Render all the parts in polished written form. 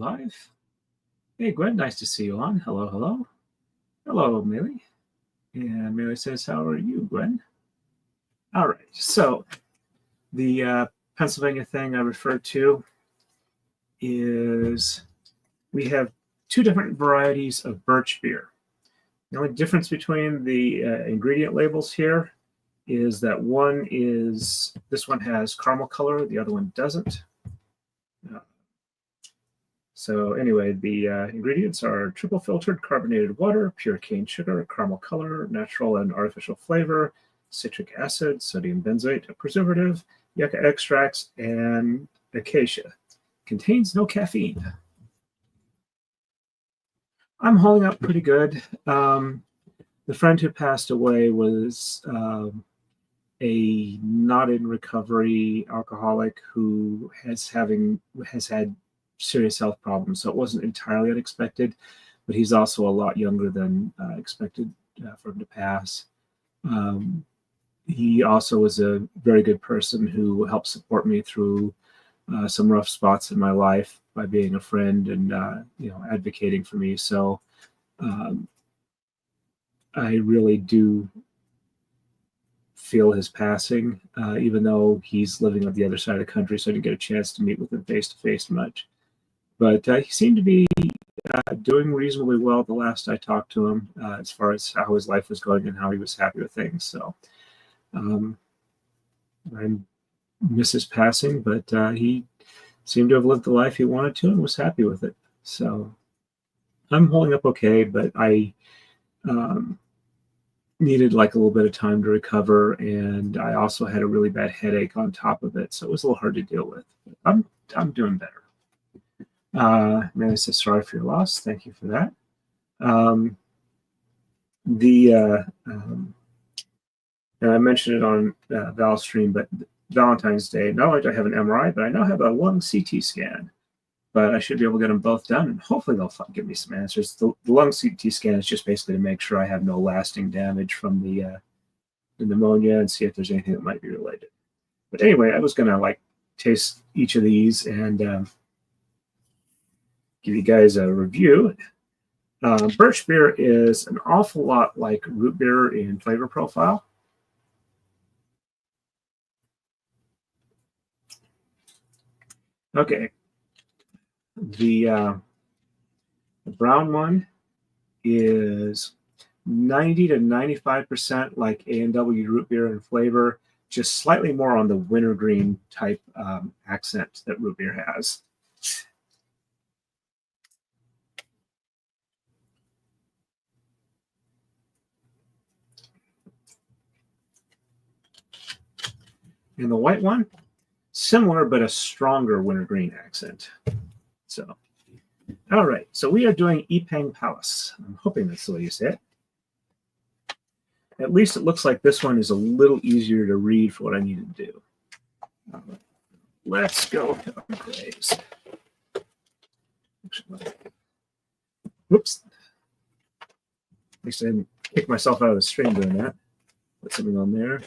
live. Hey, Gwen, nice to see you on. Hello, hello. Hello, Millie. And Millie says, how are you, Gwen? All right, so the Pennsylvania thing I referred to is we have two different varieties of birch beer. The only difference between the ingredient labels here is that this one has caramel color, the other one doesn't. So anyway, the ingredients are triple filtered carbonated water, pure cane sugar, caramel color, natural and artificial flavor, citric acid, sodium benzoate, a preservative, yucca extracts, and acacia. Contains no caffeine. I'm holding up pretty good. The friend who passed away was a not in recovery alcoholic who has had serious health problems, so it wasn't entirely unexpected, but he's also a lot younger than expected for him to pass. He also was a very good person who helped support me through some rough spots in my life by being a friend and advocating for me. So I really do feel his passing, even though he's living on the other side of the country, so I didn't get a chance to meet with him face to face much. But he seemed to be doing reasonably well the last I talked to him, as far as how his life was going and how he was happy with things. So I miss his passing, but he seemed to have lived the life he wanted to and was happy with it. So I'm holding up okay, but I needed like a little bit of time to recover, and I also had a really bad headache on top of it, so it was a little hard to deal with. I'm doing better. Mary says, sorry for your loss. Thank you for that. And I mentioned it on Val's stream, but Valentine's Day, not only do I have an MRI, but I now have a lung CT scan. But I should be able to get them both done, and hopefully they'll give me some answers. The lung CT scan is just basically to make sure I have no lasting damage from the pneumonia and see if there's anything that might be related. But anyway, I was going to taste each of these and give you guys a review. Birch beer is an awful lot like root beer in flavor profile. Okay. The brown one is 90 to 95% like A&W root beer in flavor, just slightly more on the wintergreen type accent that root beer has. And the white one, similar but a stronger wintergreen accent. So, all right. So we are doing Epang Palace. I'm hoping that's the way you say it. At least it looks like this one is a little easier to read for what I need to do. Let's go to upgrades. Whoops. At least I didn't kick myself out of the stream doing that. Put something on there.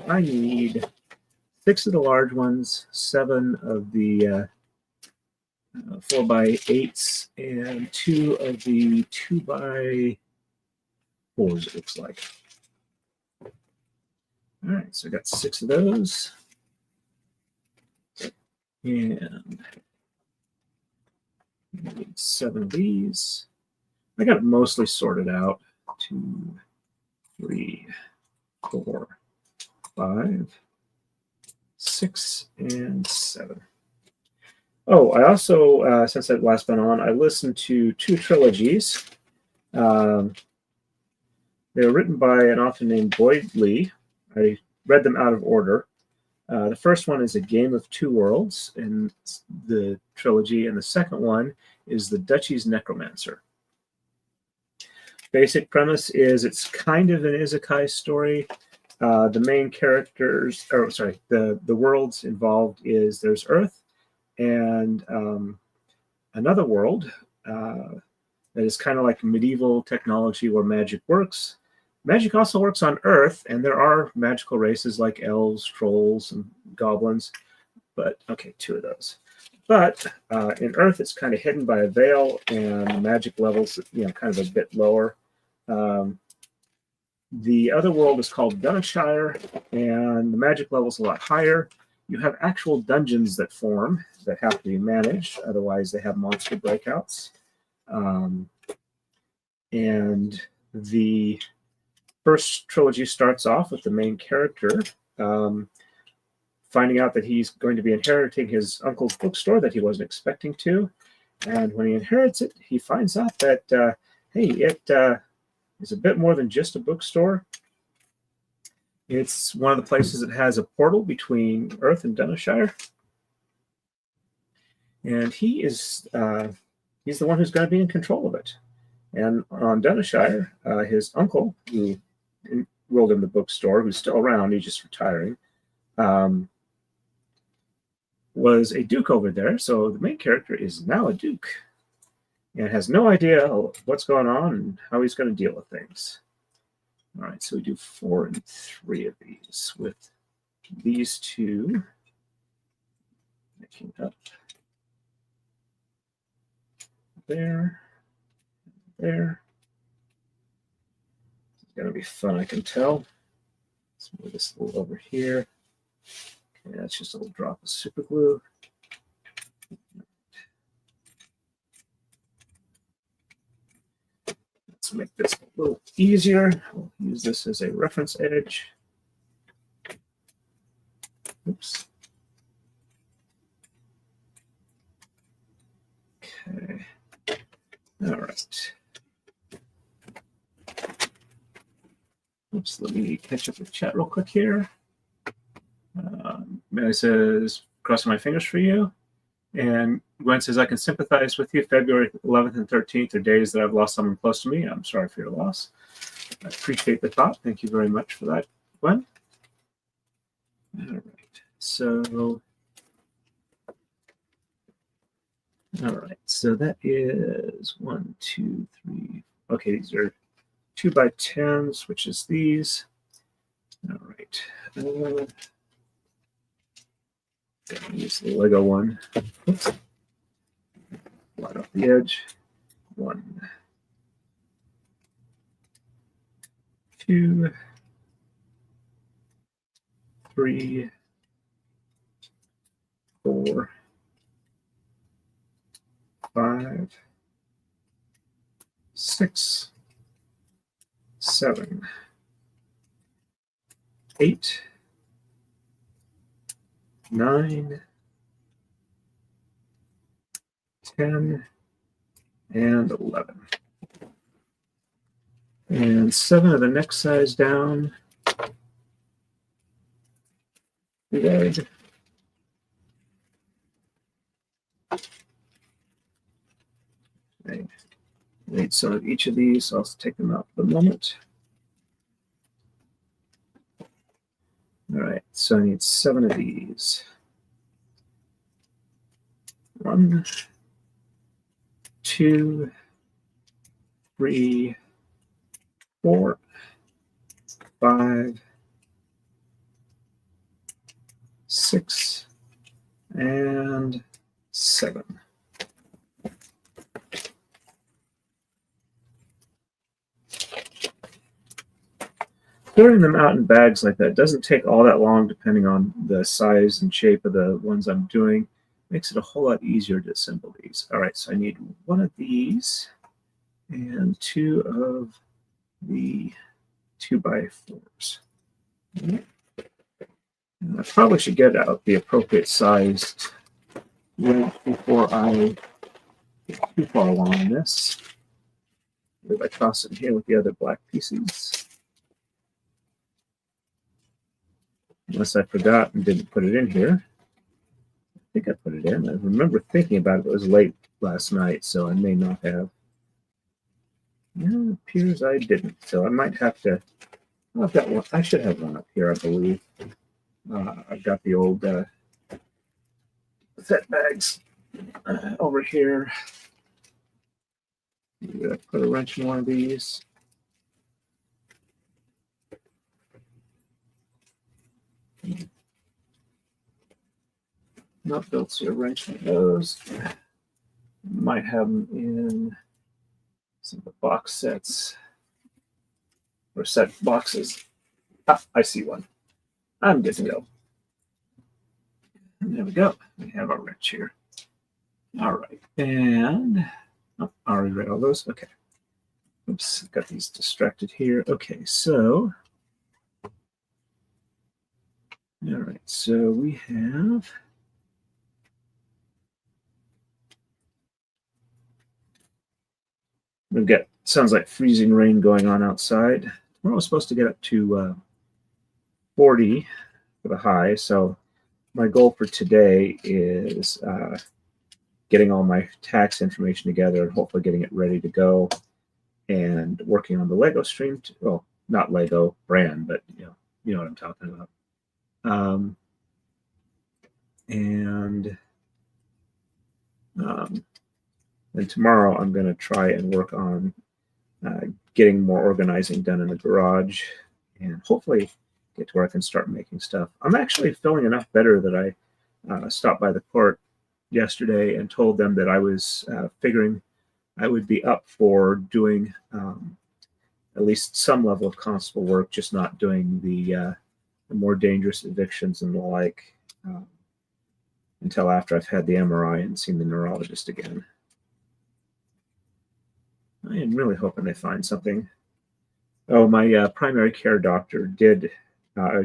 I need 6 of the large ones, 7 of the 4x8s, and 2 of the 2x4s, it looks like. All right, so I got 6 of those. And I need 7 of these. I got it mostly sorted out. 2, 3, 4, 5, 6, and 7. Oh, I also, since I've last been on, I listened to 2 trilogies. They were written by an author named Boyd Lee. I read them out of order. The first one is A Game of Two Worlds in the trilogy, and the second one is The Duchy's Necromancer. Basic premise is it's kind of an isekai story. The main characters, the worlds involved is there's Earth and another world that is kind of like medieval technology where magic works. Magic also works on Earth, and there are magical races like elves, trolls, and goblins. But okay, 2 of those. But in Earth, it's kind of hidden by a veil, and the magic levels, kind of a bit lower. The other world is called Dunshire, and the magic level is a lot higher. You have actual dungeons that form that have to be managed, otherwise they have monster breakouts. And the first trilogy starts off with the main character finding out that he's going to be inheriting his uncle's bookstore that he wasn't expecting to. And when he inherits it, he finds out that, hey, it is a bit more than just a bookstore. It's one of the places that has a portal between Earth and Dunshire. And he's the one who's going to be in control of it. And on Dunshire, his uncle, who enrolled in the bookstore, who's still around, he's just retiring, was a duke over there. So the main character is now a duke and has no idea what's going on and how he's going to deal with things. All right, so we do 4 and 3 of these with these two making up there. It's going to be fun, I can tell. Let's move this a little over here. Okay, that's just a little drop of super glue. Let's make this a little easier. We'll use this as a reference edge. Oops. Okay. All right. Oops, let me catch up with chat real quick here. Mary says, crossing my fingers for you. And Gwen says, I can sympathize with you. February 11th and 13th are days that I've lost someone close to me. I'm sorry for your loss. I appreciate the thought. Thank you very much for that, Gwen. All right. So, all right. So that is 1, 2, 3. Okay, these are 2 by 10s, which is these. All right. Use the Lego one. Oops. Light off the edge. 1, 2, 3, 4, 5, 6, 7, 8, 9, 10, and 11. And 7 of the next size down. Good. Okay. Need some of each of these, so I'll take them out for the moment. All right, so I need 7 of these. 1, 2, 3, 4, 5, 6, and 7. Clearing them out in bags like that doesn't take all that long, depending on the size and shape of the ones I'm doing. Makes it a whole lot easier to assemble these. All right, so I need 1 of these and 2 of the 2x4s. And I probably should get out the appropriate sized wrench before I get too far along in this. If I toss it in here with the other black pieces. Unless I forgot and didn't put it in here. I think I put it in. I remember thinking about it. It was late last night, so I may not have. Yeah, it appears I didn't. So I might have to. I've got one. I should have one up here, I believe. I've got the old set bags over here. Maybe I put a wrench in one of these. not built to arrangement of those. Might have them in some of the box sets or set boxes. Ah, I see one. I'm good to go. And there we go. We have our wrench here. All right. And oh, I already read all those. Okay. Oops, got these distracted here. Okay, so all right, so we have we've got sounds like freezing rain going on outside. We're supposed to get up to 40 for the high. So my goal for today is getting all my tax information together and hopefully getting it ready to go and working on the Lego stream. Well, not Lego brand, but you know what I'm talking about. And tomorrow I'm going to try and work on getting more organizing done in the garage and hopefully get to where I can start making stuff. I'm actually feeling enough better that I stopped by the court yesterday and told them that I was figuring I would be up for doing at least some level of constable work, just not doing the more dangerous evictions and the like until after I've had the MRI and seen the neurologist again. I am really hoping they find something. Oh, my primary care doctor did. I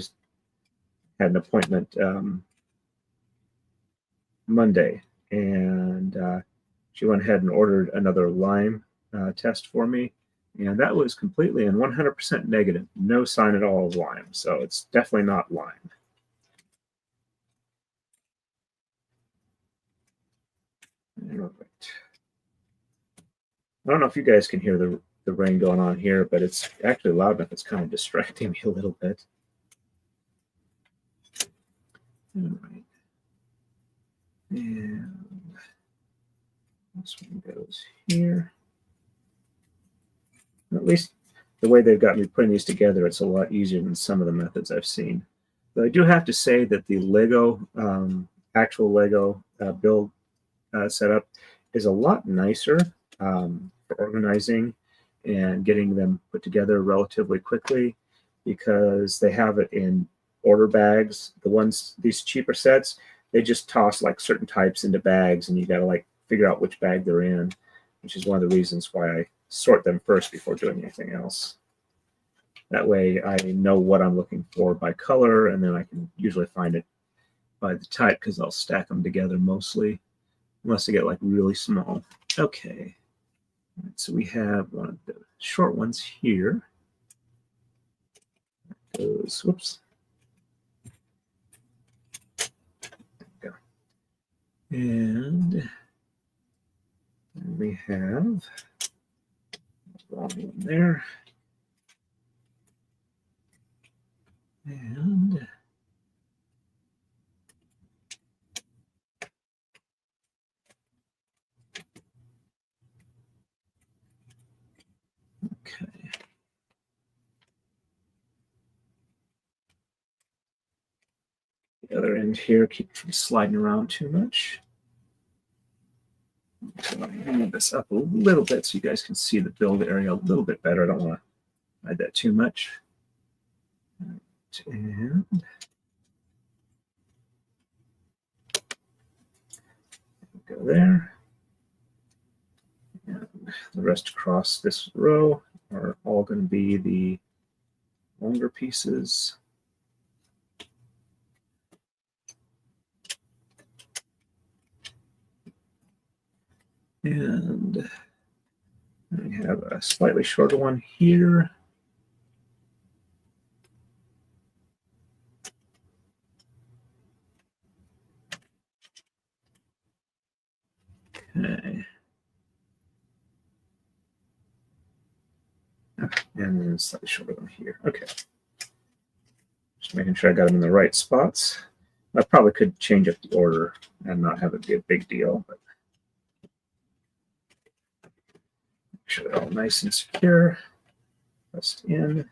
had an appointment Monday, and she went ahead and ordered another Lyme test for me, and that was completely and 100% negative. No sign at all of Lyme, so it's definitely not Lyme. All right. I don't know if you guys can hear the rain going on here, but it's actually loud enough. It's kind of distracting me a little bit. All right. And this one goes here. At least the way they've got me putting these together, it's a lot easier than some of the methods I've seen. But I do have to say that the Lego, actual Lego build setup is a lot nicer for organizing and getting them put together relatively quickly because they have it in order bags. These cheaper sets, they just toss like certain types into bags and you got to like figure out which bag they're in, which is one of the reasons why I sort them first before doing anything else. That way I know what I'm looking for by color, and then I can usually find it by the type because I'll stack them together mostly, unless they get like really small. Okay, so we have one of the short ones here. Goes, whoops. There we go. And we have one there. And okay. The other end here, keep it from sliding around too much. So I'm going to move this up a little bit so you guys can see the build area a little bit better. I don't want to hide that too much. And go there. And the rest across this row are all going to be the longer pieces. And we have a slightly shorter one here. Okay. And then slightly shorter one here. Okay. Just making sure I got them in the right spots. I probably could change up the order and not have it be a big deal, but make sure they're all nice and secure. Pressed in.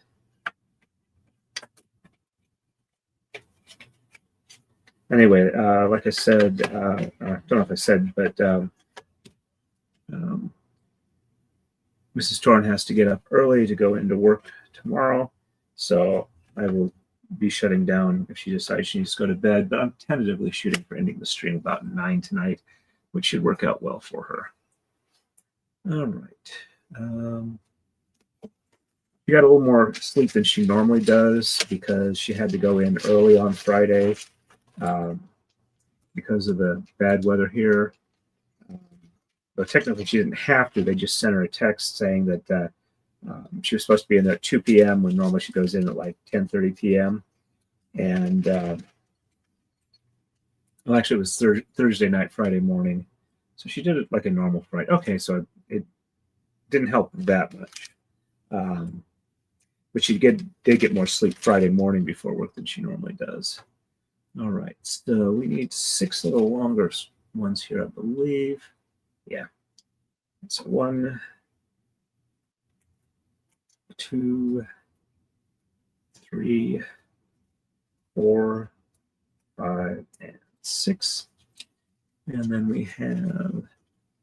Anyway, like I said, I don't know if I said, but Mrs. Torn has to get up early to go into work tomorrow, so I will be shutting down if she decides she needs to go to bed, but I'm tentatively shooting for ending the stream about 9 tonight, which should work out well for her. All right. She got a little more sleep than she normally does because she had to go in early on Friday because of the bad weather here. But technically she didn't have to. They just sent her a text saying that she was supposed to be in there at 2 p.m. when normally she goes in at like 10:30 p.m. And well, actually, it was Thursday night, Friday morning. So she did it like a normal Friday. Okay, so it didn't help that much. But she did get more sleep Friday morning before work than she normally does. All right, so we need 6 little longer ones here, I believe. Yeah. It's 1, 2, 3, 4, 5, and 6. And then we have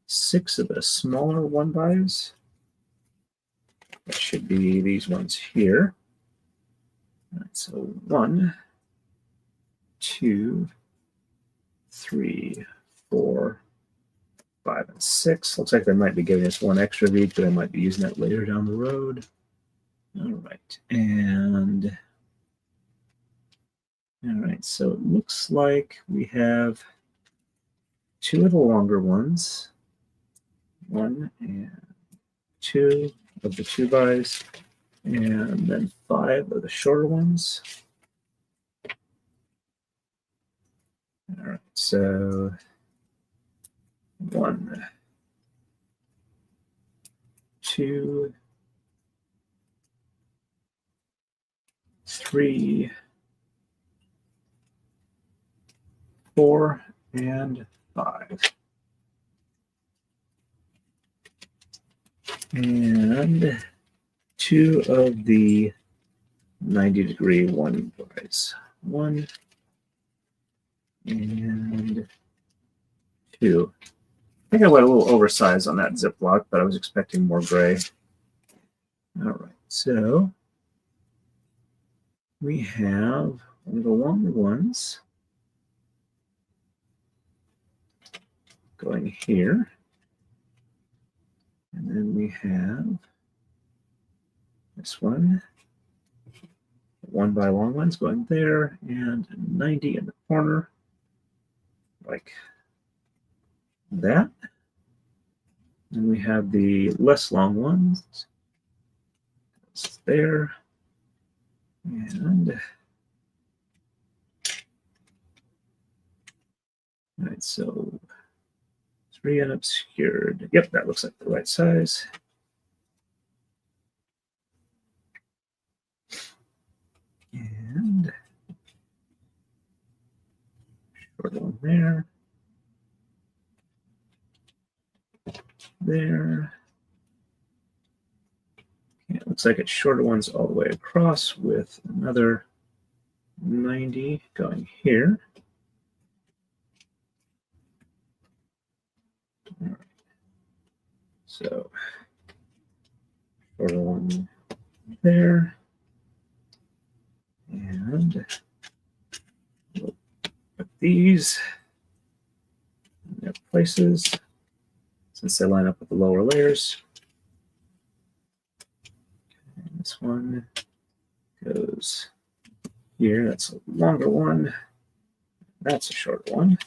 6 of the smaller 1-bys. That should be these ones here. All right, so 1, 2, 3, 4, 5, and 6. Looks like they might be giving us 1 extra of each, but I might be using that later down the road. All right, so it looks like we have 2 of the longer ones, 1 and 2 of the 2-bys, and then 5 of the shorter ones. All right, so 1, 2, 3, 4, and 5. And 2 of the 90-degree 1-bys. 1 and 2. I think I went a little oversized on that Ziploc, but I was expecting more gray. All right, so we have one of the longer ones going here. And then we have this one, 1-by long ones going there, and 90 in the corner, like that. And we have the less long ones there, and all right, so 3 unobscured. Yep, that looks like the right size. And short one there. There. Okay, it looks like it's shorter ones all the way across with another 90 going here. All right. So shorter one there. And we'll put these in their places since they line up with the lower layers. And this one goes here. That's a longer one. That's a short one.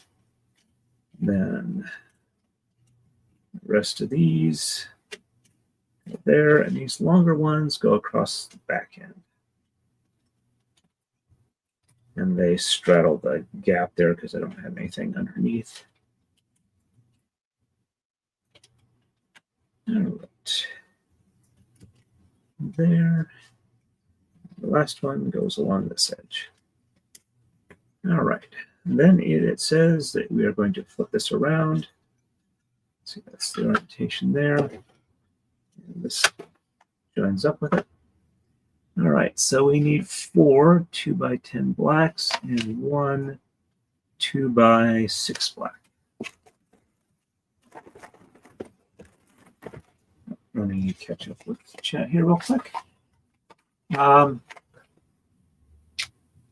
Then the rest of these go there, and these longer ones go across the back end. And they straddle the gap there because I don't have anything underneath. All right. There. The last one goes along this edge. All right. And then it says that we are going to flip this around. See, that's the orientation there. And this joins up with it. All right, so we need 4 2x10 blacks and 1 2x6 black. Let me catch up with the chat here real quick. All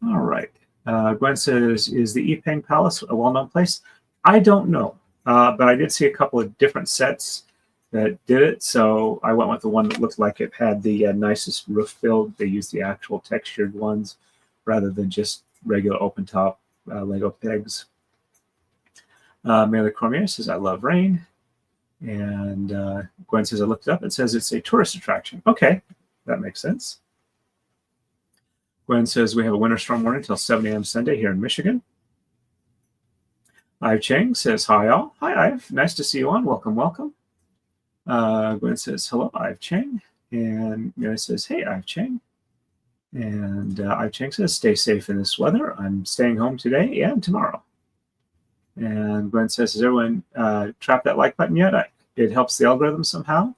right. Gwen says, is the Epang Palace a well-known place? I don't know, but I did see a couple of different sets that did it. So I went with the one that looked like it had the nicest roof build. They used the actual textured ones rather than just regular open top Lego pegs. Mary Cormier says, I love rain. And Gwen says, I looked it up. It says it's a tourist attraction. Okay, that makes sense. Gwen says, we have a winter storm warning until 7 a.m. Sunday here in Michigan. Ive Cheng says, hi, all. Hi, Ive. Nice to see you on. Welcome, welcome. Gwen says, hello, Ive Cheng. And Mary says, hey, Ive Cheng. And Ive Cheng says, stay safe in this weather. I'm staying home today and tomorrow. And Gwen says, has everyone trapped that like button yet? It helps the algorithm somehow.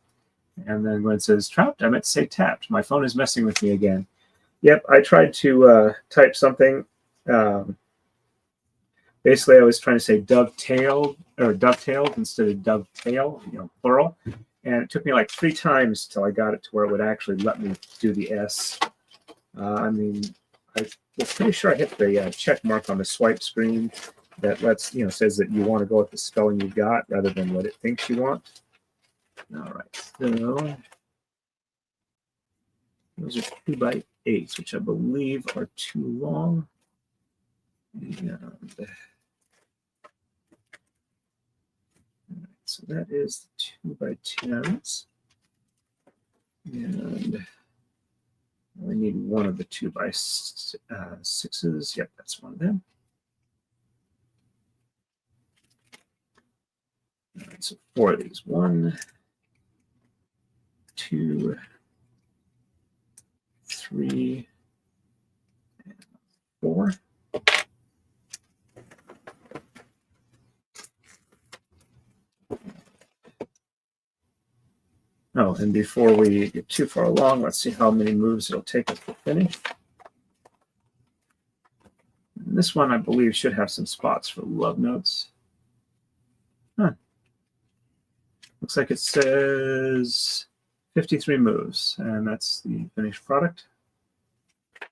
And then Gwen says, trapped? I meant to say tapped. My phone is messing with me again. Yep, I tried to type something. Basically, I was trying to say dovetailed instead of dovetail, plural. And it took me like 3 times till I got it to where it would actually let me do the S. I was pretty sure I hit the check mark on the swipe screen that says that you want to go with the spelling you got rather than what it thinks you want. All right, so those are 2x8s, which I believe are too long. And so that is the 2x10s. And we need one of the 2x6s. Yep, that's one of them. All right, so 4 of these. 1, 2, 3, and 4. Oh, and before we get too far along, let's see how many moves it'll take us to finish. And this one, I believe, should have some spots for love notes. Huh. Looks like it says 53 moves, and that's the finished product. It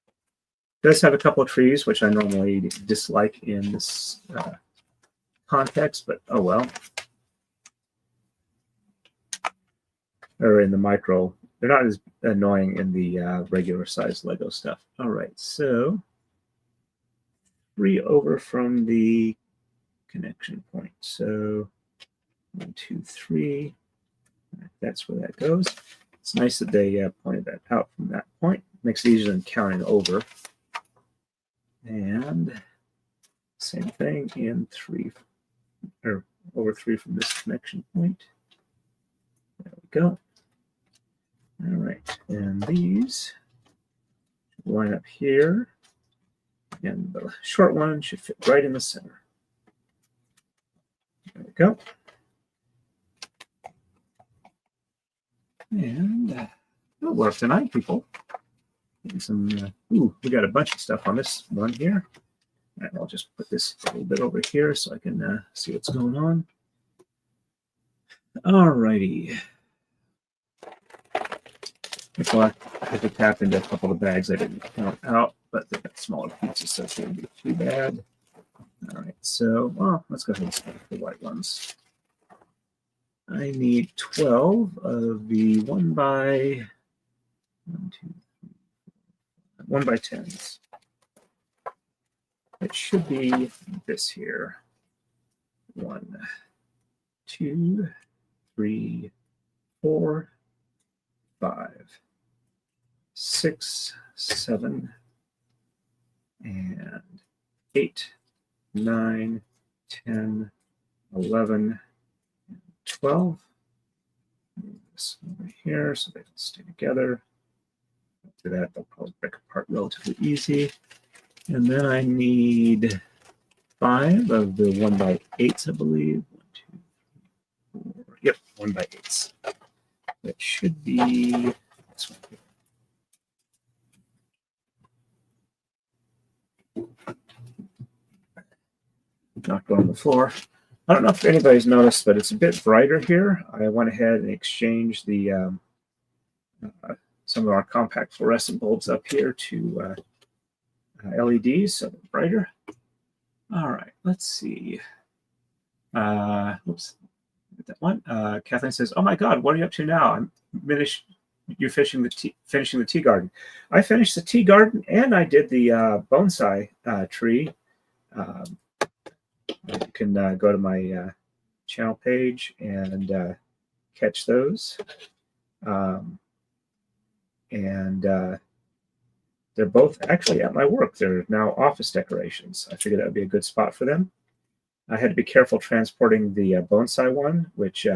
does have a couple of trees, which I normally dislike in this context, but oh well. Or in the micro. They're not as annoying in the regular size Lego stuff. All right, so 3 over from the connection point. So 1, 2, 3. That's where that goes. It's nice that they pointed that out from that point. Makes it easier than counting over. And same thing in 3, or over 3 from this connection point. There we go. All right, and these line up here, and the short one should fit right in the center. There we go. And it'll work tonight, people. Some, we got a bunch of stuff on this one here. And I'll just put this a little bit over here so I can see what's going on. All righty. I had to tap into a couple of bags I didn't count out, but they've got smaller pieces, so it shouldn't be too bad. All right, so let's go ahead and start with the white ones. I need 12 of the 1x10s. It should be this here. 1, 2, 3, 4, 5, 6, 7, and 8, 9, 10, 11, 12. Move this over here so they can stay together. After that, they'll probably break apart relatively easy. And then I need 5 of the 1x8s, I believe. 1, 2, 3, 4. Yep, 1x8s. That should be this one here. not go on the floor. I don't know if anybody's noticed, but it's a bit brighter here. I went ahead and exchanged the some of our compact fluorescent bulbs up here to LEDs, so they're brighter. All right, let's see. Oops, that one. Kathleen says, "Oh my God, what are you up to now? I'm finished. You're finishing the tea garden." I finished the tea garden, and I did the bonsai tree. You can go to my channel page and catch those. And they're both actually at my work. They're now office decorations. I figured that would be a good spot for them. I had to be careful transporting the bonsai one, which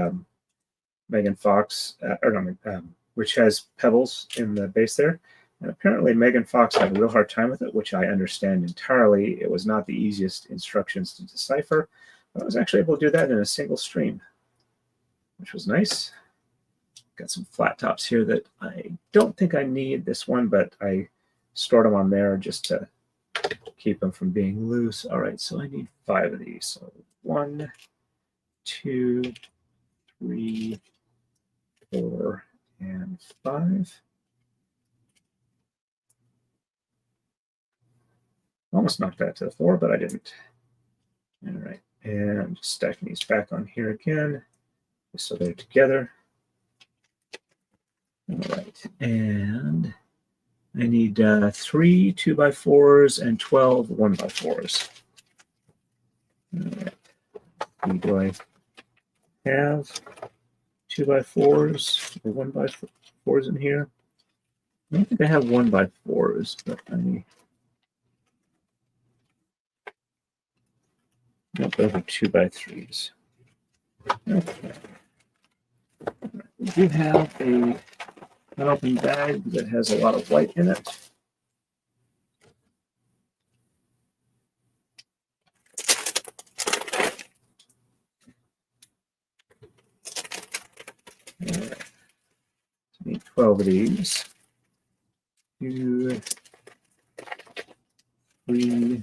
Megan Fox, which has pebbles in the base there. And apparently Megan Fox had a real hard time with it, which I understand entirely. It was not the easiest instructions to decipher, but I was actually able to do that in a single stream, which was nice. Got some flat tops here that I don't think I need this one, but I stored them on there just to keep them from being loose. All right, so I need 5 of these. So 1, 2, 3, 4, and 5. Almost knocked that to the floor, but I didn't. All right, and just stacking these back on here again, just so they're together. All right, and I need 3 2x4s and 12 1x4s. All right. Do I have 2x4s or 1x4s in here? I don't think I have 1x4s, but nope, those are 2x3s. Okay. We do have an open bag that has a lot of white in it. All right. I need 12 of these. 2, 3,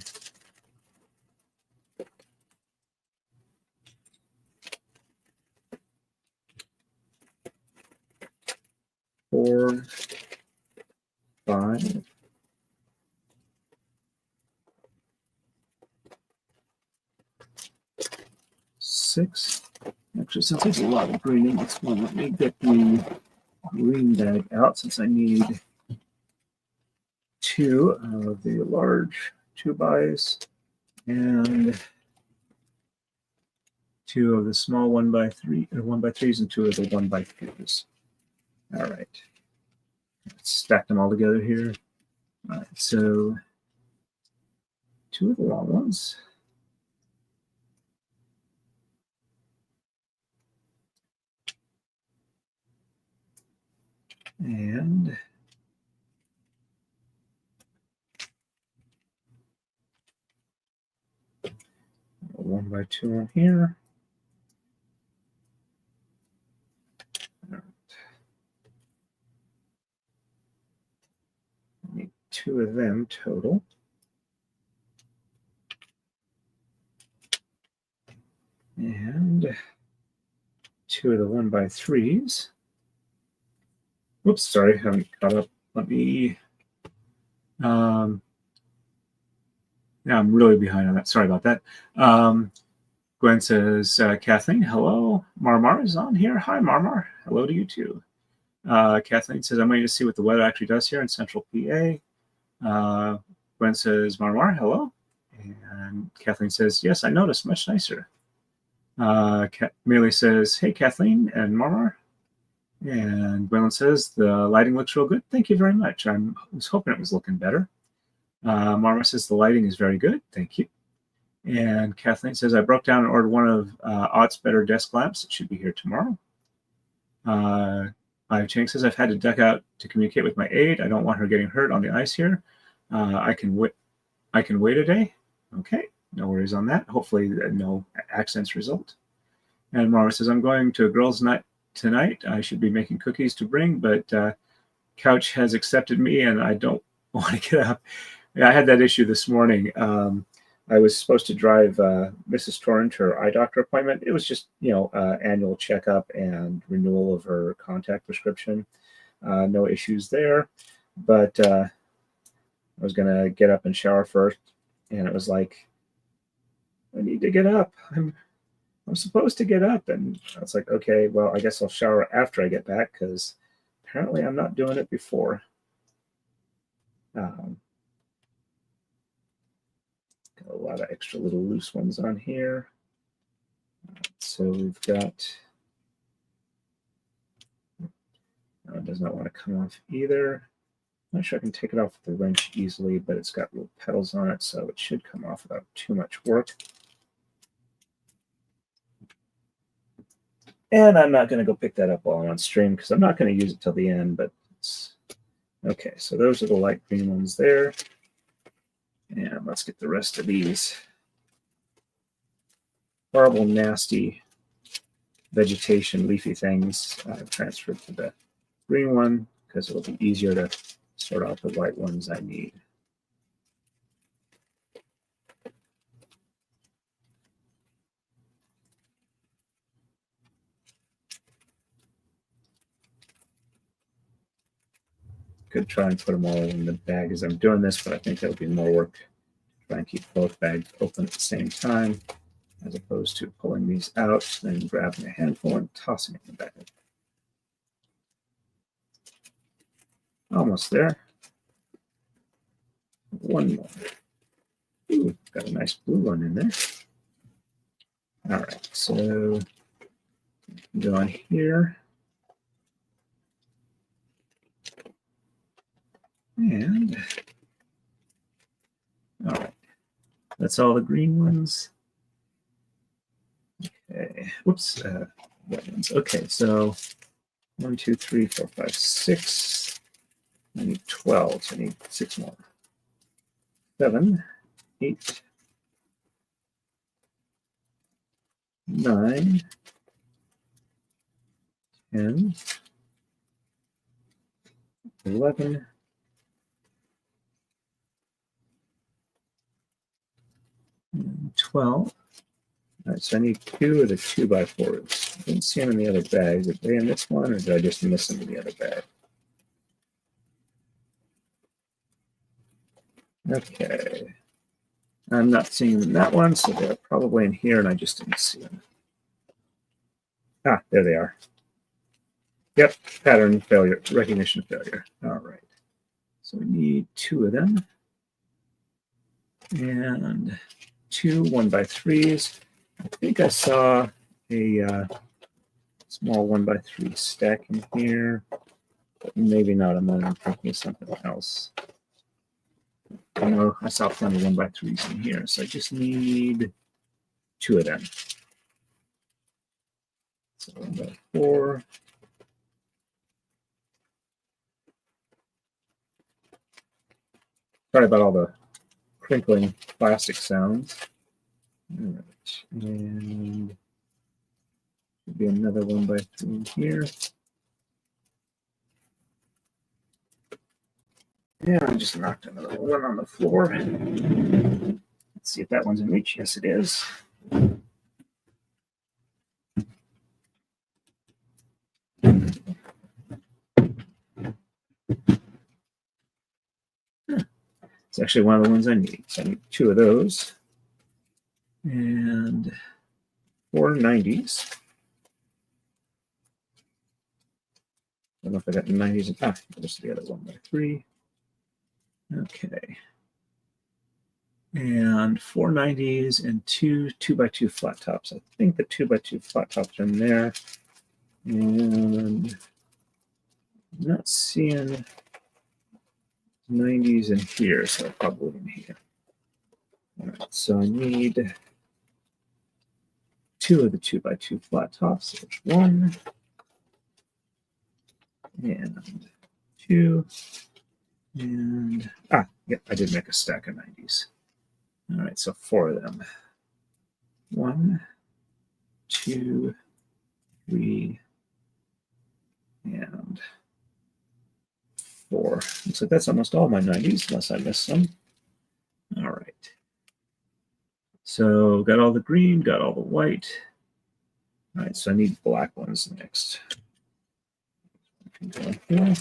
4, 5, 6. Actually, since there's a lot of green in this one, let me get the green bag out since I need 2 of the large 2x and 2 of the small 1x3 or 1x3s and 2 of the 1x2s. All right, let's stack them all together here. All right, so 2 of the long ones. And 1x2 on here. All right. I need 2 of them total. And 2 of the 1x3s. Whoops, sorry, haven't caught up. Let me. Yeah, I'm really behind on that. Sorry about that. Gwen says, Kathleen, hello. Marmar is on here. Hi, Marmar. Hello to you too. Kathleen says, I'm waiting to see what the weather actually does here in central PA. Gwen says, Marmar, hello. And Kathleen says, yes, I noticed. Much nicer. Millie says, hey, Kathleen and Marmar. And Gwendolyn says, the lighting looks real good. Thank you very much. I was hoping it was looking better. Marmar says, the lighting is very good. Thank you. And Kathleen says, I broke down and ordered one of Ott's better desk lamps. It should be here tomorrow. Chang says, I've had to duck out to communicate with my aide. I don't want her getting hurt on the ice here. I can wait a day. Okay, no worries on that. Hopefully no accidents result. And Marmar says, I'm going to a girls' night tonight. I should be making cookies to bring, but Couch has accepted me and I don't want to get up. Yeah, I had that issue this morning. I was supposed to drive Mrs. Torrent to her eye doctor appointment. It was just, annual checkup and renewal of her contact prescription. No issues there. But I was going to get up and shower first. And it was like, I need to get up. I'm supposed to get up. And I was like, okay, well, I guess I'll shower after I get back because apparently I'm not doing it before. Got a lot of extra little loose ones on here. So we've got, no, it does not want to come off either. I'm not sure I can take it off with the wrench easily, but it's got little pedals on it, so it should come off without too much work. And I'm not going to go pick that up while I'm on stream because I'm not going to use it till the end, but it's okay. So those are the light green ones there. And let's get the rest of these horrible, nasty vegetation, leafy things transferred to the green one because it'll be easier to sort out the white ones I need. Could try and put them all in the bag as I'm doing this, but I think that'll be more work. Try and keep both bags open at the same time, as opposed to pulling these out, then grabbing a handful and tossing it in the bag. Almost there. One more. Ooh, got a nice blue one in there. All right, so go on here. And all right, that's all the green ones. Okay, whoops, white ones. Okay, so 1, 2, 3, 4, 5, 6. I need 12, so I need 6 more. 7, 8, 9, 10, 11, 12. All right, so I need 2 of the 2x4s. I didn't see them in the other bags. Are they in this one, or did I just miss them in the other bag? Okay. I'm not seeing them in that one, so they're probably in here, and I just didn't see them. Ah, there they are. Yep, pattern failure, recognition failure. All right. So we need 2 of them. And 2 1x3s. I think I saw a small 1x3 stack in here, but maybe not. I'm thinking of something else. I know I saw plenty of 1x3s in here, so I just need 2 of them. So 1x4. Sorry about all the crinkling plastic sounds. All right, and there'll be another 1x3 here. Yeah, I just knocked another one on the floor. Let's see if that one's in reach. Yes, it is. It's actually one of the ones I need. So I need 2 of those. And 4 90s. I don't know if I got the 90s. Ah, there's the other 1x3. Okay. And 4 90s and 2 2x2 flat tops. I think the 2x2 flat tops are in there. And I'm not seeing 90s in here, so probably in here. All right, so I need 2 of the 2x2 flat tops. There's 1 and 2. And yeah, I did make a stack of 90s. All right, so 4 of them. 1, 2, 3, and 4. Looks like that's almost all my 90s, unless I missed some. All right. So got all the green, got all the white. All right, so I need black ones next. Go here.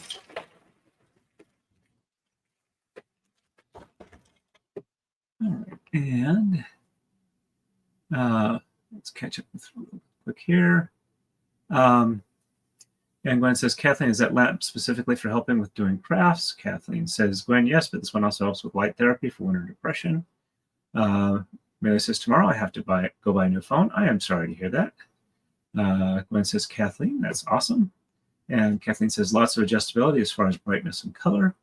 All right, and let's catch up with real quick here. And Gwen says, Kathleen, is that lamp specifically for helping with doing crafts? Kathleen says, Gwen, yes, but this one also helps with light therapy for winter depression. Mary says, tomorrow I have to go buy a new phone. I am sorry to hear that. Gwen says, Kathleen, that's awesome. And Kathleen says, lots of adjustability as far as brightness and color.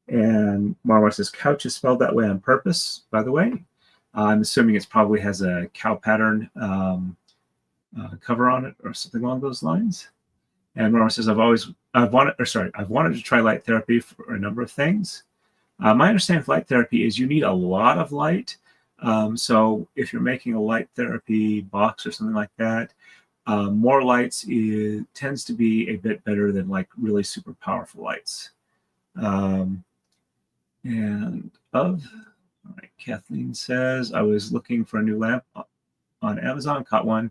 And Marwa says, couch is spelled that way on purpose, by the way. I'm assuming it probably has a cow pattern cover on it or something along those lines. And Marwa says, I've wanted to try light therapy for a number of things. My understanding of light therapy is you need a lot of light. So if you're making a light therapy box or something like that, more lights tends to be a bit better than like really super powerful lights. All right, Kathleen says, I was looking for a new lamp on Amazon, caught one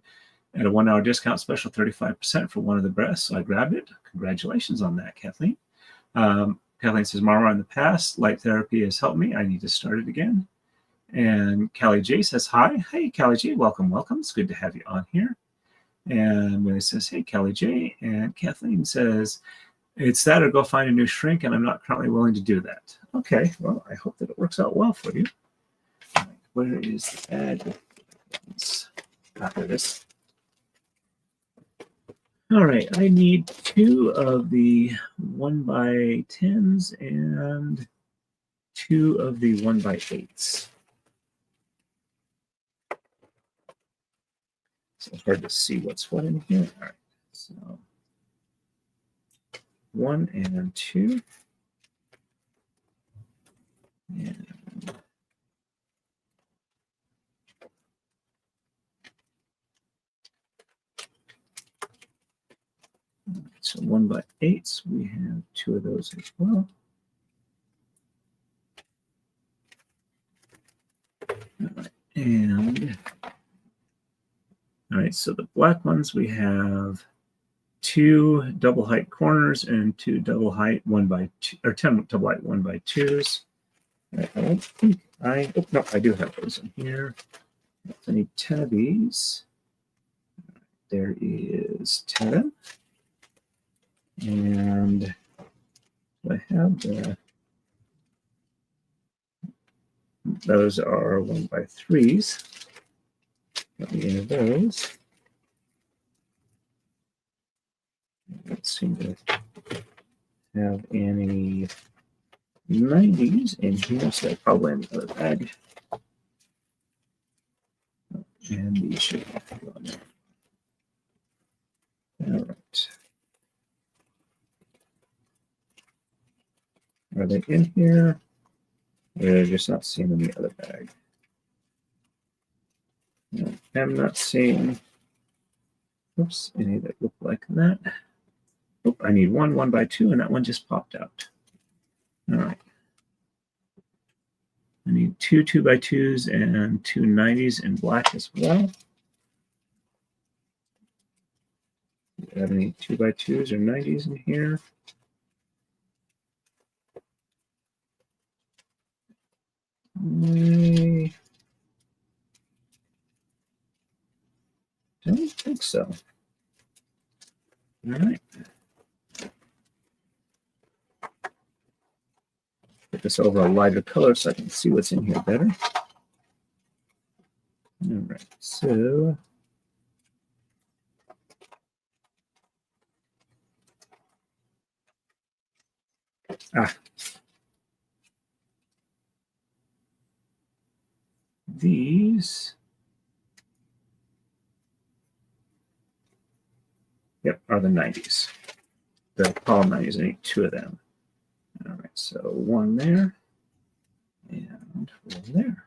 at a 1 hour discount special, 35% for one of the breasts. So I grabbed it. Congratulations on that, Kathleen. Kathleen says, Marwa, in the past, light therapy has helped me. I need to start it again. And Callie J says, hi. Hey, Callie J, welcome, welcome. It's good to have you on here. And Willie says, hey, Callie J. And Kathleen says, it's that or go find a new shrink, and I'm not currently willing to do that. Okay, well, I hope that it works out well for you. All right, where is the bag? After this. All right, I need 2 of the 1x10s and 2 of the 1x8s. So it's hard to see what's what in here. All right, so 1 and 2. And so 1x8s, we have 2 of those as well. All right, and all right, so the black ones, we have 2 double height corners and 2 double height 1x2 or 10 double height 1x2s. Right, I don't think no, I do have those in here. I need 10 of these. There is 10. And I have those are 1x3s. Let me enter those. I don't seem to have any 90s in here, so probably in the other bag. And these should go in there. All right. Are they in here? Or just not seeing them in the other bag? No, I'm not seeing any that look like that. Oh, I need 1 1x2, and that one just popped out. All right. I need 2 2x2s and 2 90s in black as well. Do you have any 2x2s or 90s in here? I don't think so. All right. Put this over a lighter color so I can see what's in here better. All right, so these, yep, are the 90s. The column 90s, I need 2 of them. All right, so 1 there and 1 there.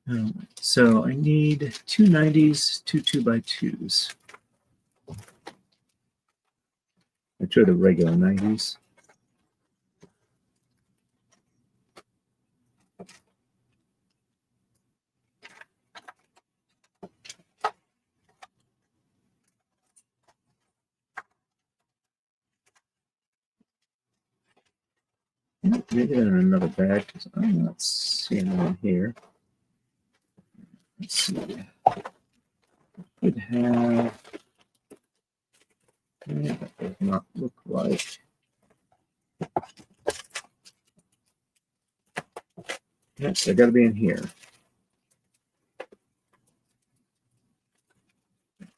All right, so I need 2 90s, 2 2x2s. Or 2 of the regular 90s. Maybe they're in another bag because I'm not seeing them in here. Let's see. Could have. Yeah, that does not look like. Yes, they got to be in here.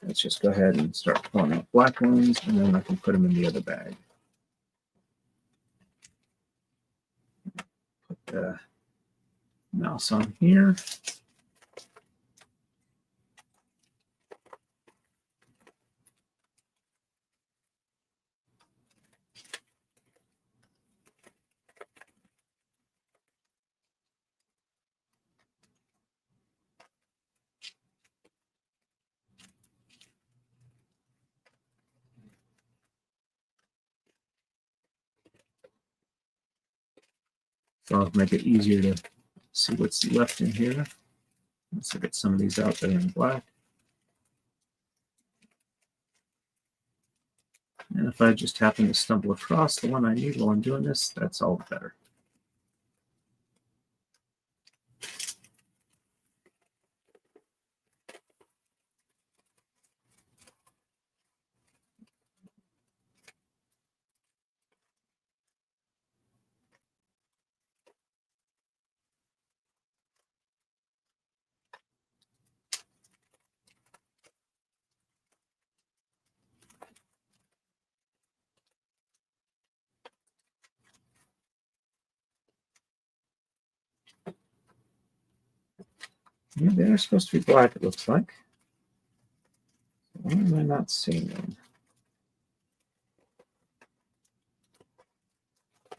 Let's just go ahead and start pulling out black ones, and then I can put them in the other bag. Put the mouse on here. So I'll make it easier to see what's left in here. Let's get some of these out that are in black. And if I just happen to stumble across the one I need while I'm doing this, that's all the better. Yeah, they're supposed to be black, it looks like. Why am I not seeing them?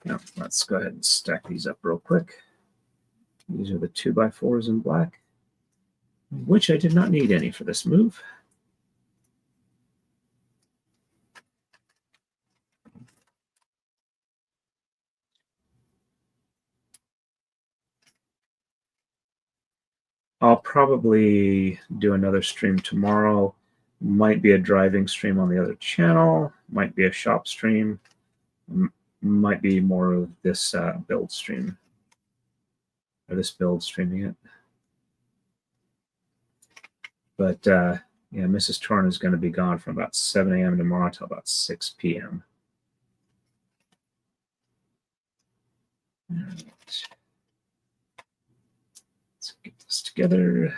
Now, let's go ahead and stack these up real quick. These are the 2x4s in black, which I did not need any for this move. I'll probably do another stream tomorrow. Might be a driving stream on the other channel. Might be a shop stream. Might be more of this build stream. Or this build streaming it. But yeah, Mrs. Torn is going to be gone from about 7 a.m. tomorrow till about 6 p.m. All right. Let's get this together.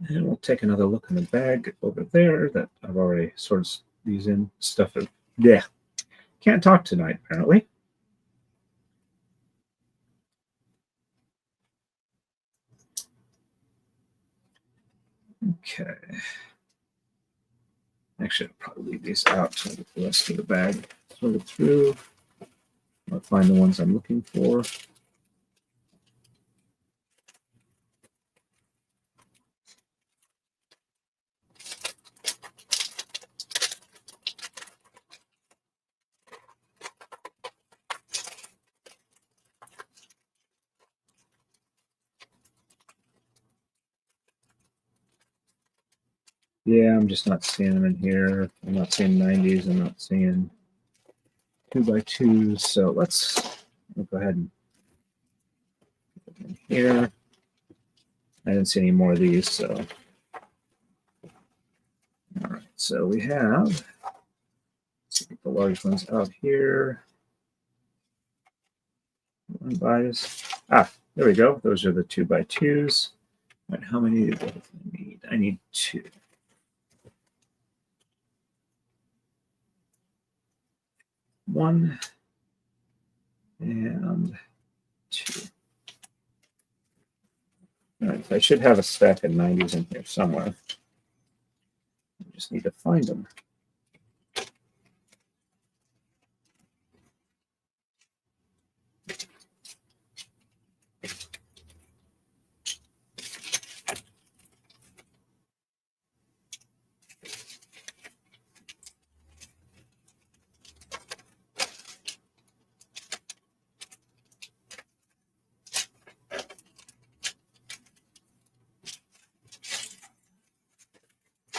And we'll take another look in the bag over there that I've already sorted these in. Stuff. Yeah. Can't talk tonight, apparently. Okay. Actually, I'll probably leave these out to get the rest of the bag sorted through. I'll find the ones I'm looking for. Yeah, I'm just not seeing them in here. I'm not seeing 90s. I'm not seeing 2x2s. So we'll go ahead and put them in here. I didn't see any more of these, so. All right, so we have, let's get the large ones out here. One buys. There we go. Those are the 2x2s. All right, how many do I need? I need 2. 1 and 2. All right, I should have a stack of 90s in here somewhere. I just need to find them.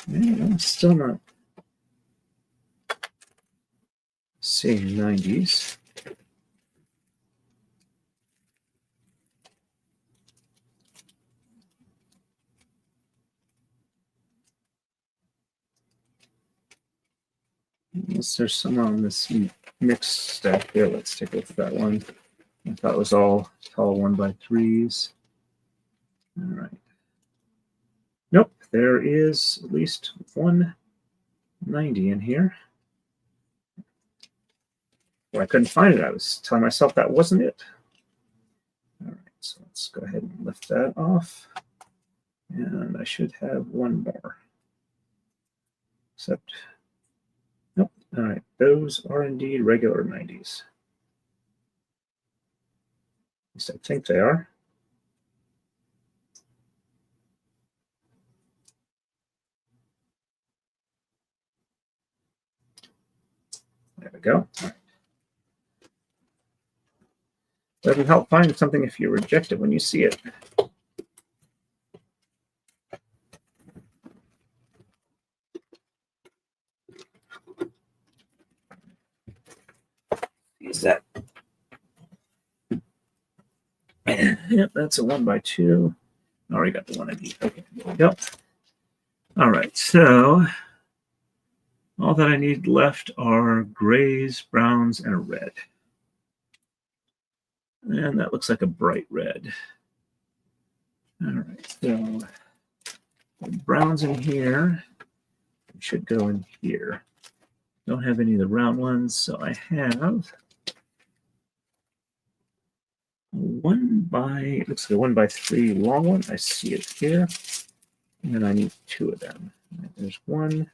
Man, I'm still not. Same 90s. Unless there's some on this mixed stack here. Let's take a look at that one. I thought it was all tall 1x3s. All right. Nope, there is at least 190 in here. Well, I couldn't find it. I was telling myself that wasn't it. All right, so let's go ahead and lift that off. And I should have one more. Except, nope. All right, those are indeed regular 90s. At least I think they are. There we go. All right. Doesn't help find something if you reject it when you see it. Use that. Yep, that's a 1x2. Already got the one I need. Okay, there we go. All right, so all that I need left are grays, browns, and a red. And that looks like a bright red. All right, so the browns in here should go in here. Don't have any of the round ones, so I have it looks like a 1x3 long one. I see it here. And then I need two of them. Right, there's one.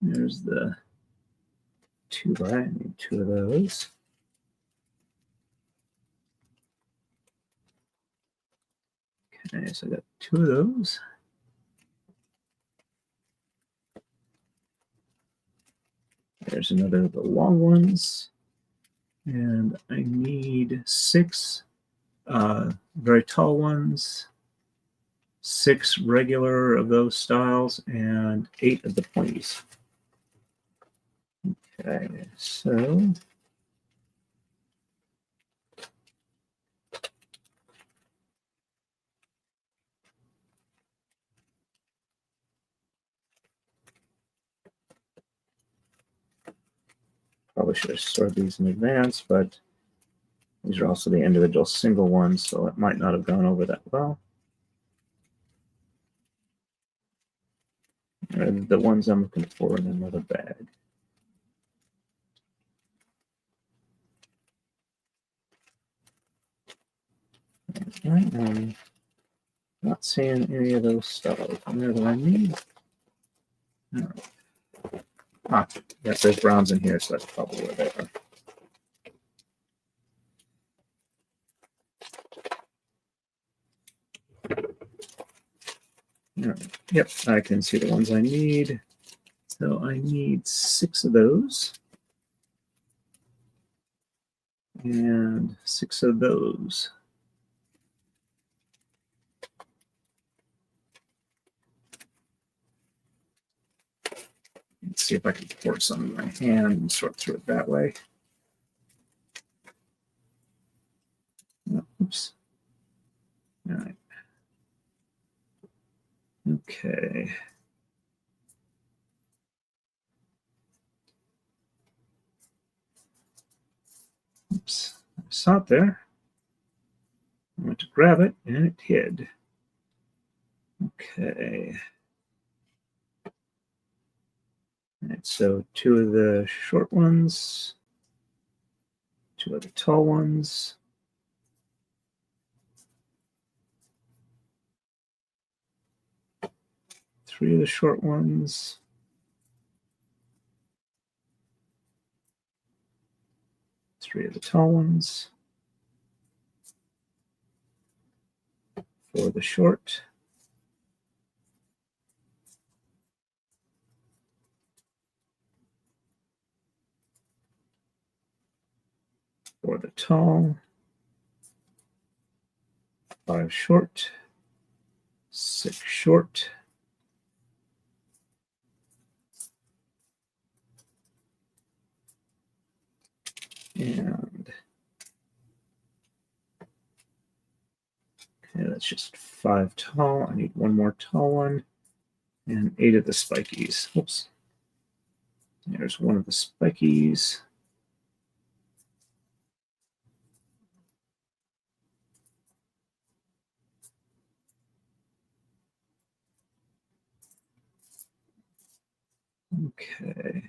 There's the 2x. I need two of those. Okay, so I got two of those. There's another of the long ones. And I need 6 very tall ones, 6 regular of those styles, and 8 of the pointies. Okay, so probably should have stored these in advance, but these are also the individual single ones, so it might not have gone over that well. And the ones I'm looking for in another bag. Right, not seeing any of those styles in there that I need. All right. Ah, yes, there's browns in here, so that's probably where they are. All right. Yep, I can see the ones I need. So I need 6 of those. And 6 of those. Let's see if I can pour some in my hand and sort through it that way. Oops. All right. Okay. Oops. I saw it there. I went to grab it and it hid. Okay. All right, so 2 of the short ones, 2 of the tall ones. Three of the short ones. 3 of the tall ones. 4 of the short. For the tall, 5 short, 6 short, and okay, that's just 5 tall. I need one more tall one, and 8 of the spikies. Oops. There's one of the spikies. Okay.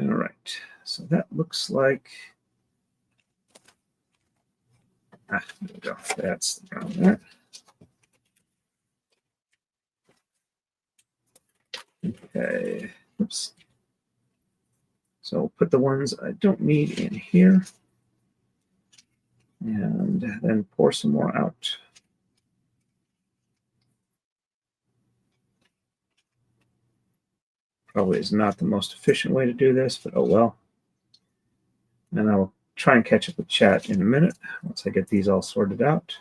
All right. So that looks like. There we go. That's the ground there. Okay. Oops. So we'll put the ones I don't need in here. And then pour some more out. Probably is not the most efficient way to do this, but oh well. And I'll try and catch up with chat in a minute once I get these all sorted out.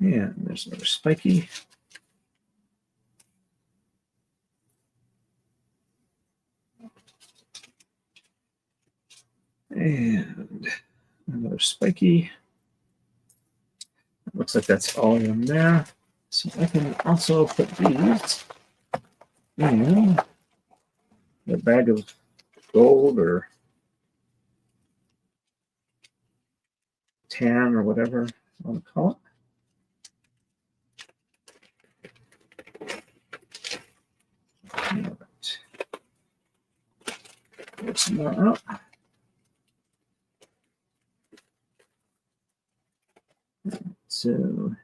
And there's another spiky. And another spiky. Looks like that's all of them there. So I can also put these in the bag of gold or tan or whatever I want to call it. Get some more out. So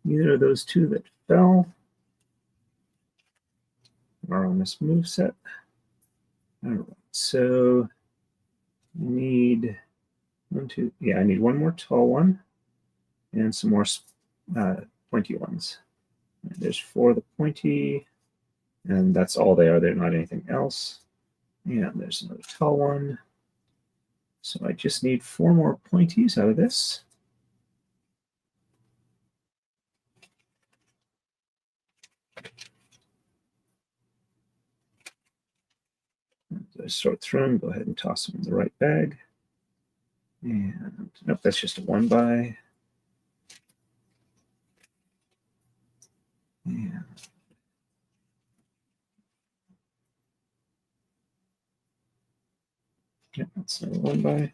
either of those two that fell are on this move set. All right, so I need one, two. Yeah, I need one more tall one and some more pointy ones. And there's 4 of the pointy, and that's all they are. They're not anything else. And there's another tall one. So I just need 4 more pointies out of this. As I sort through them, go ahead and toss them in the right bag. And nope, that's just a 1 by. And yeah, that's a 1 by.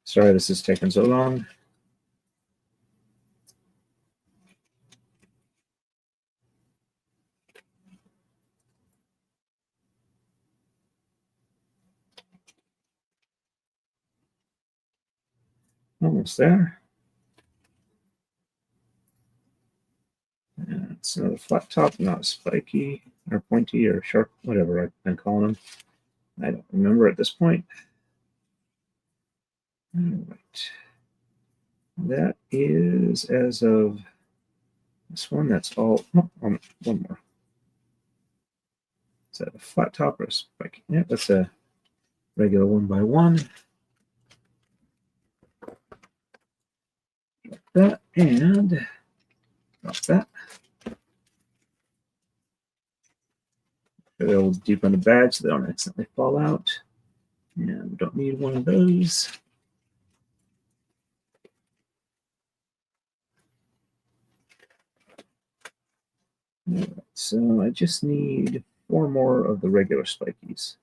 Sorry, this is taking so long. Almost there. And it's another flat top, not spiky or pointy or sharp, whatever I've been calling them. I don't remember at this point. All right. That is as of this one. That's all. Oh, one more. Is that a flat top or a spiky? Yeah, that's a regular 1 by 1. Drop that and drop that. They'll deep in the bag so they don't accidentally fall out. And we don't need one of those. Right, so I just need 4 more of the regular spikies.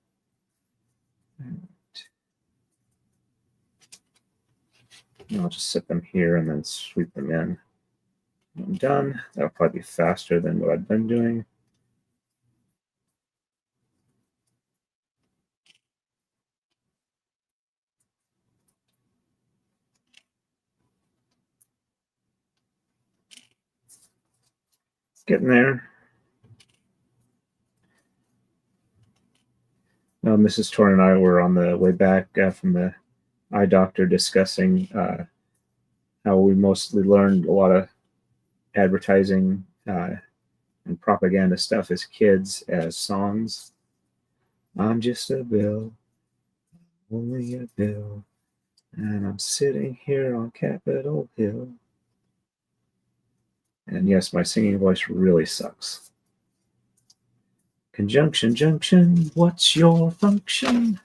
Right. I'll just set them here and then sweep them in. I'm done. That'll probably be faster than what I've been doing. Getting there. Mrs. Torn and I were on the way back from the eye doctor discussing how we mostly learned a lot of advertising and propaganda stuff as kids as songs. I'm just a bill, only a bill, and I'm sitting here on Capitol Hill. And yes, my singing voice really sucks. Conjunction, junction, what's your function?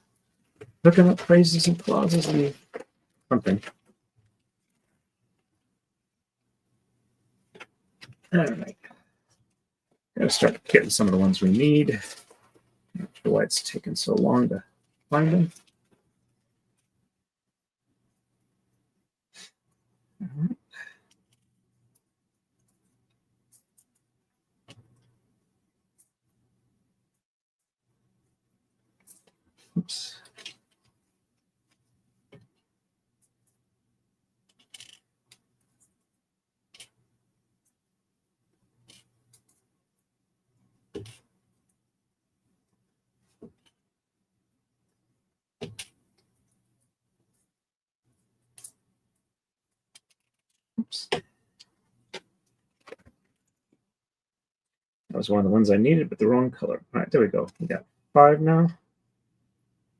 Looking up phrases and clauses and something. All right. Gotta start getting some of the ones we need. Not sure why it's taken so long to find them. All right. Oops. Oops. That was one of the ones I needed, but the wrong color. All right, there we go. We got 5 now.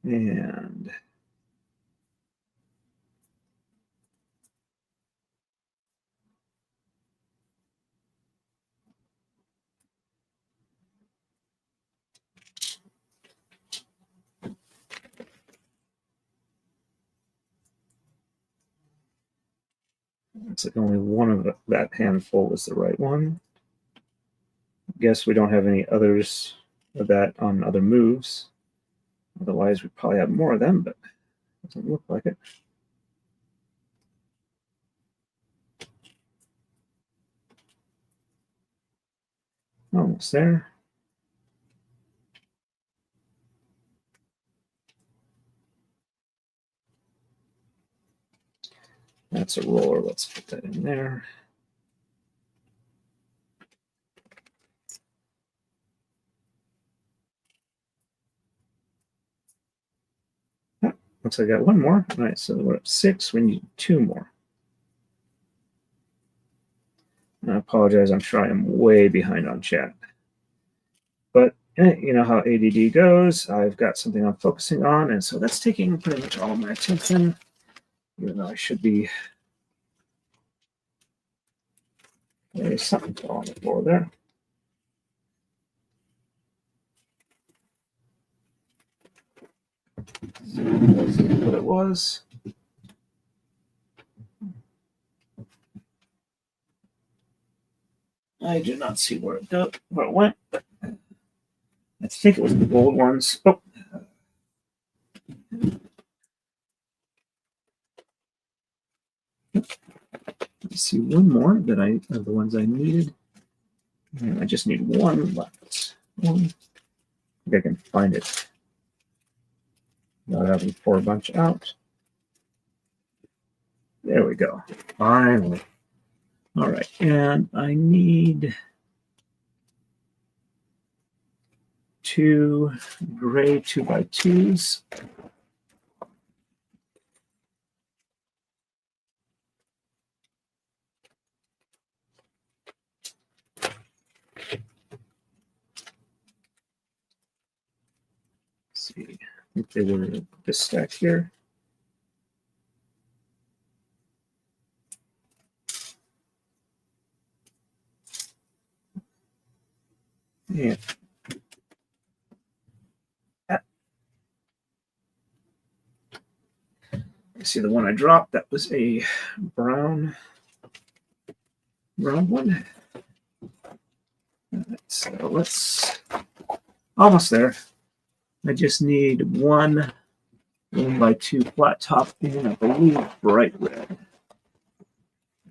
And looks like only one of that handful was the right one. Guess we don't have any others of that on other moves. Otherwise, we probably have more of them, but it doesn't look like it. Almost there. That's a roller. Let's put that in there. Oh, looks like I got one more. All right, so we're at 6. We need 2 more. I apologize. I'm sure I am way behind on chat. But you know how ADD goes. I've got something I'm focusing on, and so that's taking pretty much all of my attention, even though I should be. There's something on the floor there. Let's see what it was. I do not see where it went, but I think it was the gold ones. Oh. I see one more that of the ones I needed. And I just need one left. I think I can find it without having to pour a bunch out. There we go. Finally. All right, and I need 2 gray 2x2s. Let's see, I think they were this stack here. Yeah. I see the one I dropped. That was a brown one. So let's almost there. I just need 1 1x2 flat top and I believe bright red.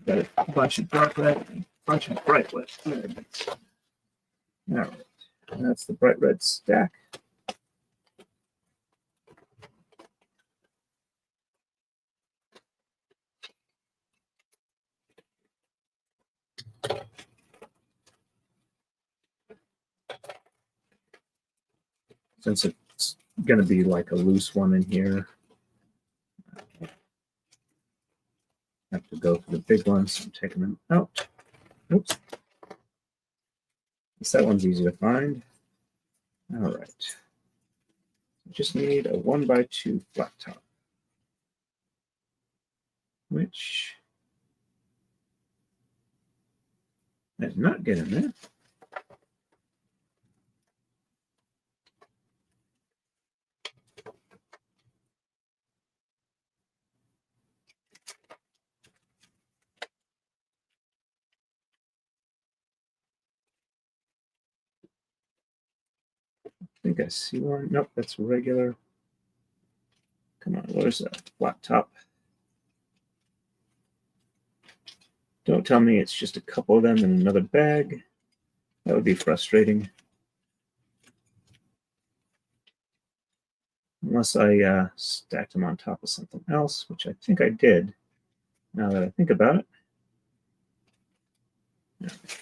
Got a bunch of dark red and a bunch of bright red. All right, that's the bright red stack. since it's going to be like a loose one in here. I have to go for the big ones, so I'm taking them out. Oops. That one's easy to find. All right. Just need a 1x2 flat top, which I did not get in there. I think I see one. Nope, that's regular. Come on, where's a flat top? Don't tell me it's just a couple of them in another bag. That would be frustrating. Unless I stacked them on top of something else, which I think I did, now that I think about it.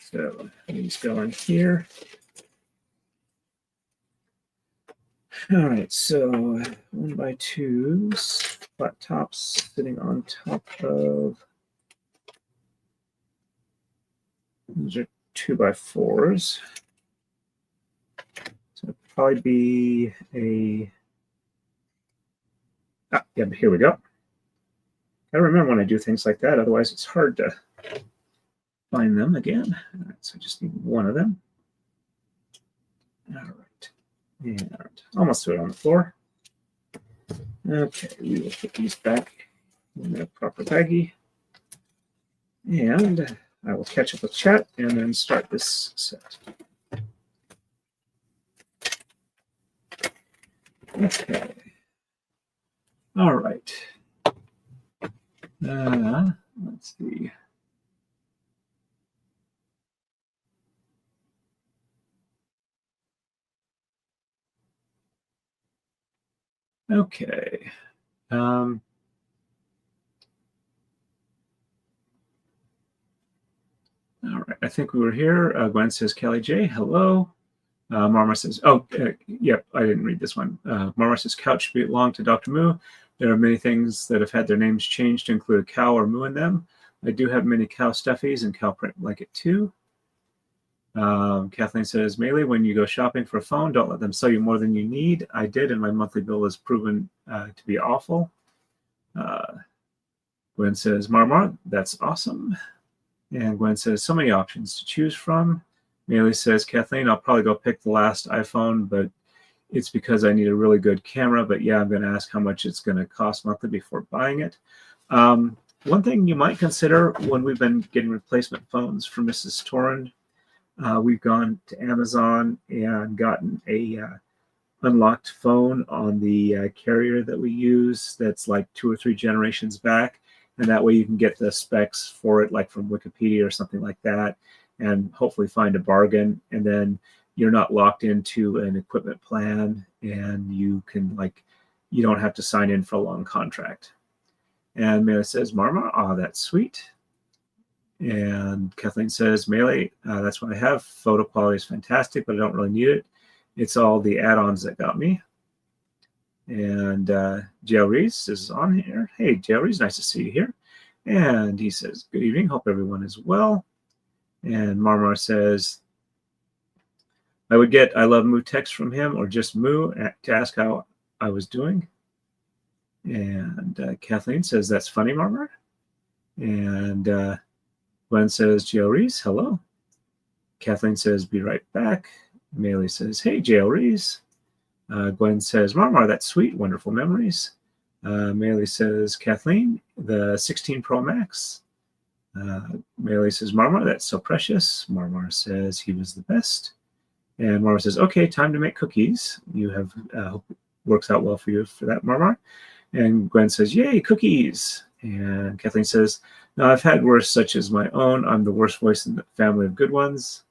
So these go in here. All right, so 1x2s, flat tops sitting on top of, these are 2x4s. So it'd probably be a, yeah, here we go. I remember when I do things like that, otherwise it's hard to find them again. All right, so I just need one of them. All right. And almost threw it on the floor. Okay, we will put these back in the proper baggie. And I will catch up with chat and then start this set. Okay. All right. Let's see. Okay. All right. I think we were here. Gwen says, Kelly J, hello. Marma says, yep, I didn't read this one. Marma says, couch belong to Dr. Moo. There are many things that have had their names changed to include a cow or moo in them. I do have many cow stuffies and cow print blanket too. Kathleen says, Maylee, when you go shopping for a phone, don't let them sell you more than you need. I did, and my monthly bill has proven to be awful. Gwen says, Marmar, that's awesome. And Gwen says, so many options to choose from. Maylee says, Kathleen, I'll probably go pick the last iPhone, but it's because I need a really good camera. But yeah, I'm going to ask how much it's going to cost monthly before buying it. One thing you might consider when we've been getting replacement phones for Mrs. Torrand, we've gone to Amazon and gotten a unlocked phone on the carrier that we use that's like 2 or 3 generations back. And that way you can get the specs for it, like from Wikipedia or something like that, and hopefully find a bargain. And then you're not locked into an equipment plan, and you can, like, you don't have to sign in for a long contract. And Mela says, Marma, that's sweet. And Kathleen says, Melee, that's what I have. Photo quality is fantastic, but I don't really need it. It's all the add-ons that got me. And J.L. Reese is on here. Hey, J.L. Reese, nice to see you here. And he says, good evening. Hope everyone is well. And Marmar says, I would get I love Moo text from him or just Moo to ask how I was doing. And Kathleen says, that's funny, Marmar. And Gwen says, J.L. Reese, hello. Kathleen says, be right back. Maylee says, hey, J.L. Reese. Gwen says, Marmar, that's sweet, wonderful memories. Maylee says, Kathleen, the 16 Pro Max. Maylee says, Marmar, that's so precious. Marmar says, he was the best. And Marmar says, okay, time to make cookies. You have, hope it works out well for you for that, Marmar. And Gwen says, yay, cookies. And Kathleen says, no, I've had worse, such as my own. I'm the worst voice in the family of good ones.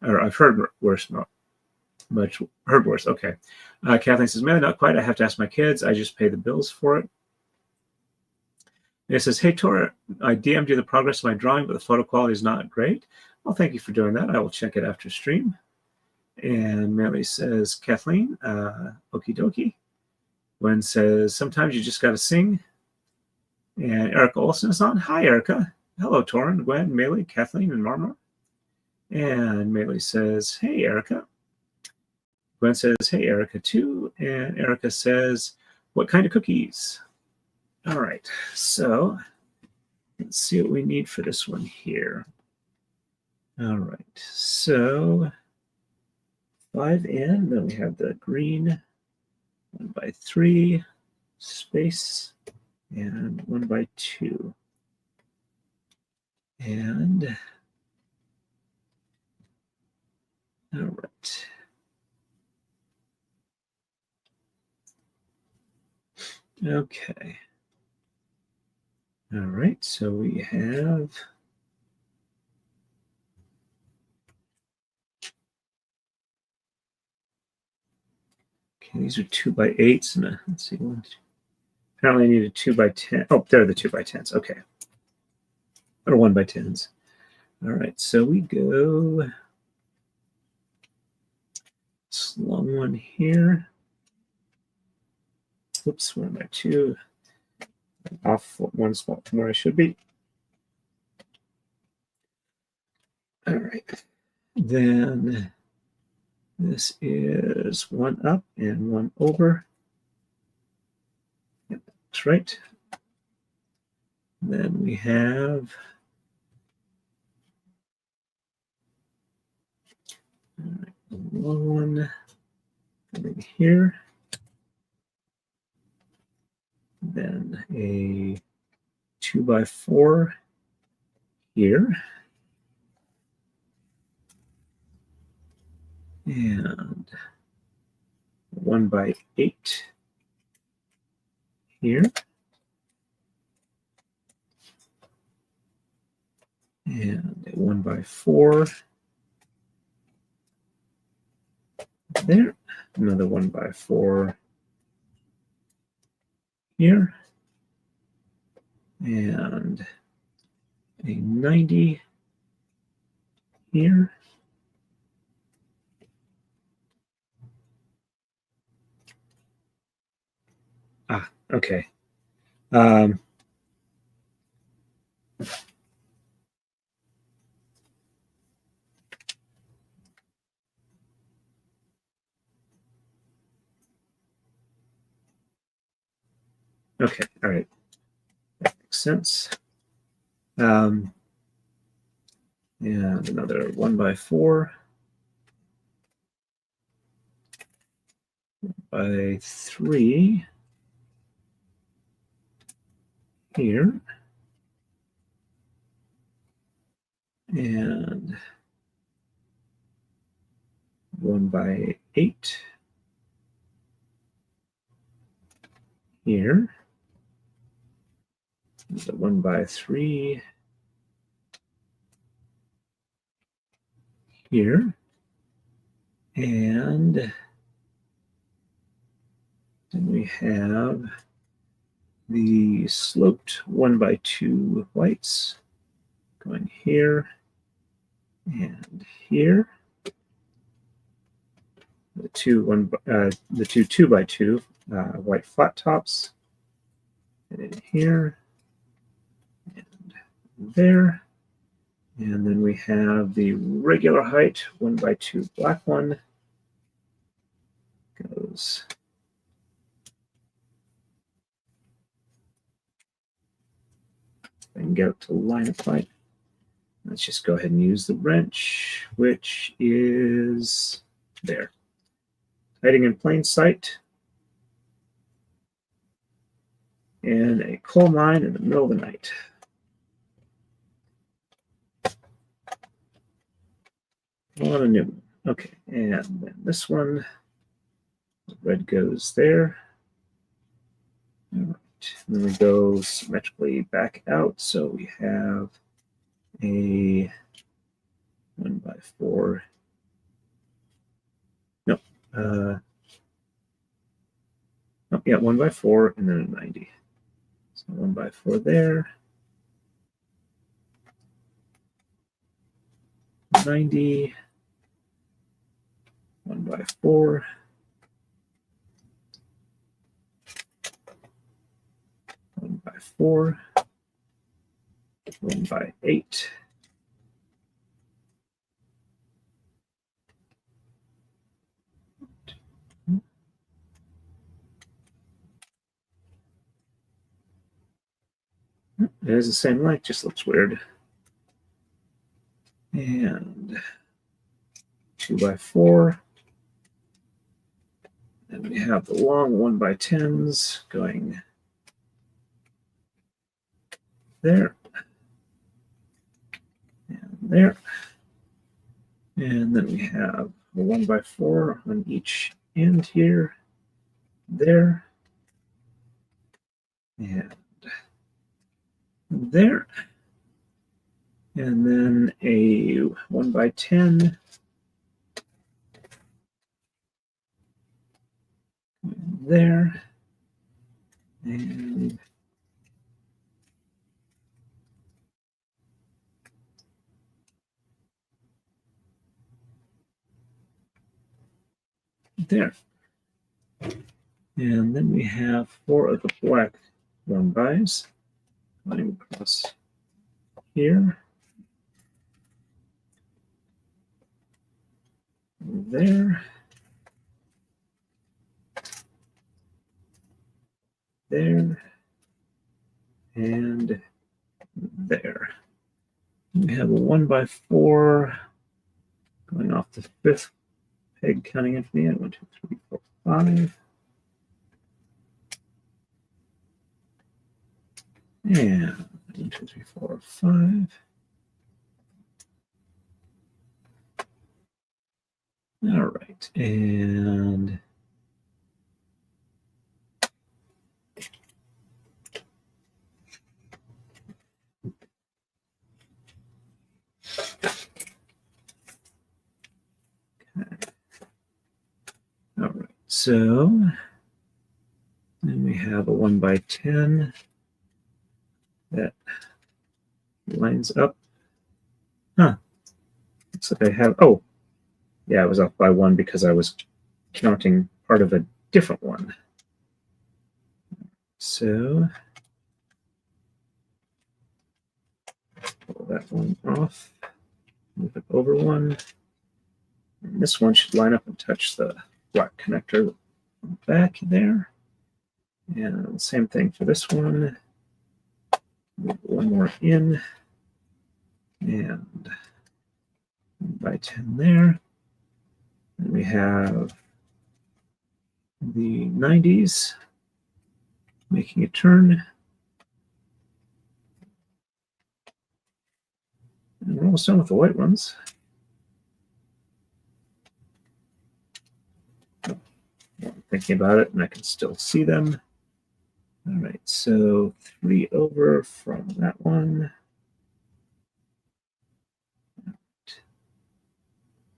Or I've heard worse, not much, heard worse. Okay. Kathleen says, man, not quite. I have to ask my kids. I just pay the bills for it. And it says, hey, Tora, I DM'd you the progress of my drawing, but the photo quality is not great. Well, thank you for doing that. I will check it after stream. And Mary says, Kathleen, okie dokie. Gwen says, sometimes you just got to sing. And Erica Olson is on. Hi, Erica. Hello, Torrin, Gwen, Melee, Kathleen, and Norma. And Melee says, hey, Erica. Gwen says, hey, Erica, too. And Erica says, what kind of cookies? All right, so let's see what we need for this one here. All right, so 5N, then we have the green 1x3 space and 1x2. And all right. Okay. All right, so we have these are 2x8s, and let's see, apparently I need a 2x10. Oh, there are the 2x10s. Okay, or 1x10s. All right, so we go this long one here. Oops, 1x2. Off one spot from where I should be. All right, then this is 1 up and 1 over. Yep, that's right. Then we have a long one coming here. Then a 2x4 here. And 1x8 here. And a 1x4 there. Another 1x4 here. And a 90 here. Ah, okay. Okay, all right. That makes sense. And another 1x4 by 3 here. And 1x8 here. The 1x3 here. And then we have the sloped 1x2 whites going here and here. The two 2x2 white flat tops, and in here and there. And then we have the regular height 1x2 black one goes and get it to line up right. Let's just go ahead and use the wrench, which is there. Hiding in plain sight. And a coal mine in the middle of the night. On a new one. Okay, and then this one, red goes there. All right, and then we go symmetrically back out. So we have a 1x4. No, oh, yeah, 1x4 and then a 90. So 1x4 there. 90. 1x4, 1x4, 1x8, it is the same length, just looks weird. And 2x4. And we have the long 1x10s going there and there. And then we have a 1x4 on each end here, there, and there. And then a 1x10 there, and there. And then we have 4 of the black 1x's running across here, there, there, and there. We have a 1x4 going off the 5th peg, counting in from the end. 1, 2, 3, 4, 5. And 1, 2, 3, 4, 5. All right, and all right, so then we have a 1x10 that lines up. Huh. Looks like I have, oh, yeah, I was off by 1 because I was counting part of a different one. So pull that one off, move it over 1. And this one should line up and touch the black connector back there. And same thing for this one. Move 1 more in. And 1x10 there. And we have the 90s making a turn. And we're almost done with the white ones. I'm thinking about it, and I can still see them. All right, so 3 over from that one.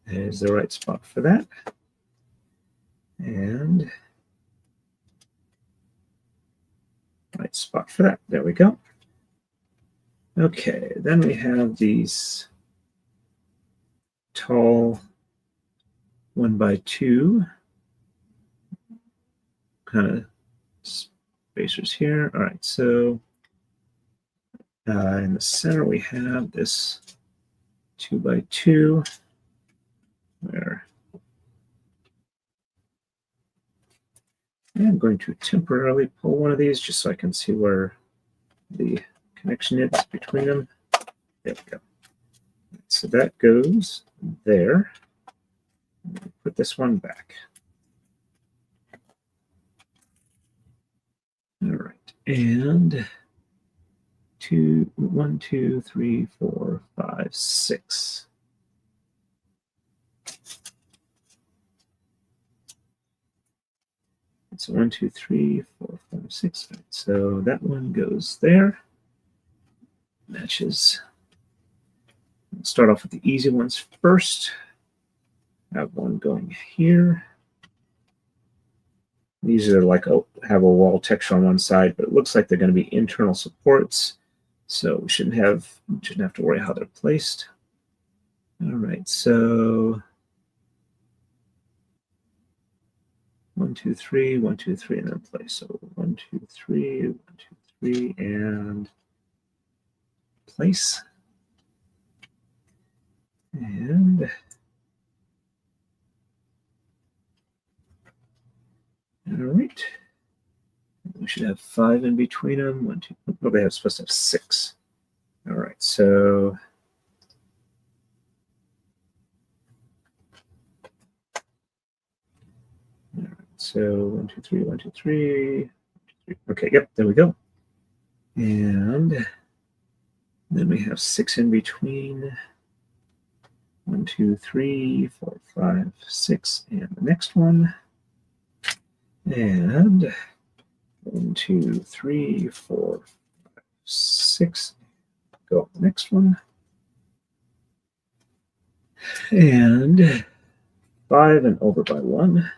There's the right spot for that. And right spot for that. There we go. Okay, then we have these tall 1x2 kind of spacers here. All right, so in the center we have this 2x2 where I'm going to temporarily pull one of these just so I can see where the connection is between them. There we go. So that goes there. Put this one back. All right, and 1, 2, 3, 4, 5, 6. So 1, 2, 3, 4, 5, 6. Right, so that one goes there. Matches. Let's start off with the easy ones first. I have one going here. These are like have a wall texture on one side, but it looks like they're going to be internal supports, so we shouldn't have to worry how they're placed. All right, so 1, 2, 3, 1, 2, 3, and then place. So 1, 2, 3, 1, 2, 3, and place. And all right. We should have 5 in between them. 1, 2. Oh, they have supposed to have 6. All right. So all right. So 1, 2, 3, 1, 2, 3. Okay. Yep. There we go. And then we have 6 in between. 1, 2, 3, 4, 5, 6, and the next one. And 1, 2, 3, 4, 5, 6. Go the next one. And 5 and over by 1.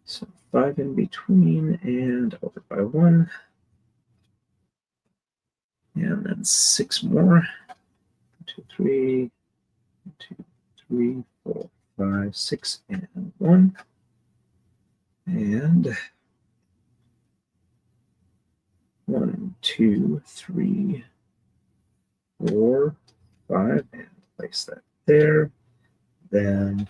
So 5 in between and over by 1. And then 6 more. 1, 2, 3, 1, 2, 3, 4, 5, 6, and 1. And 1, 2, 3, 4, 5, and place that there. Then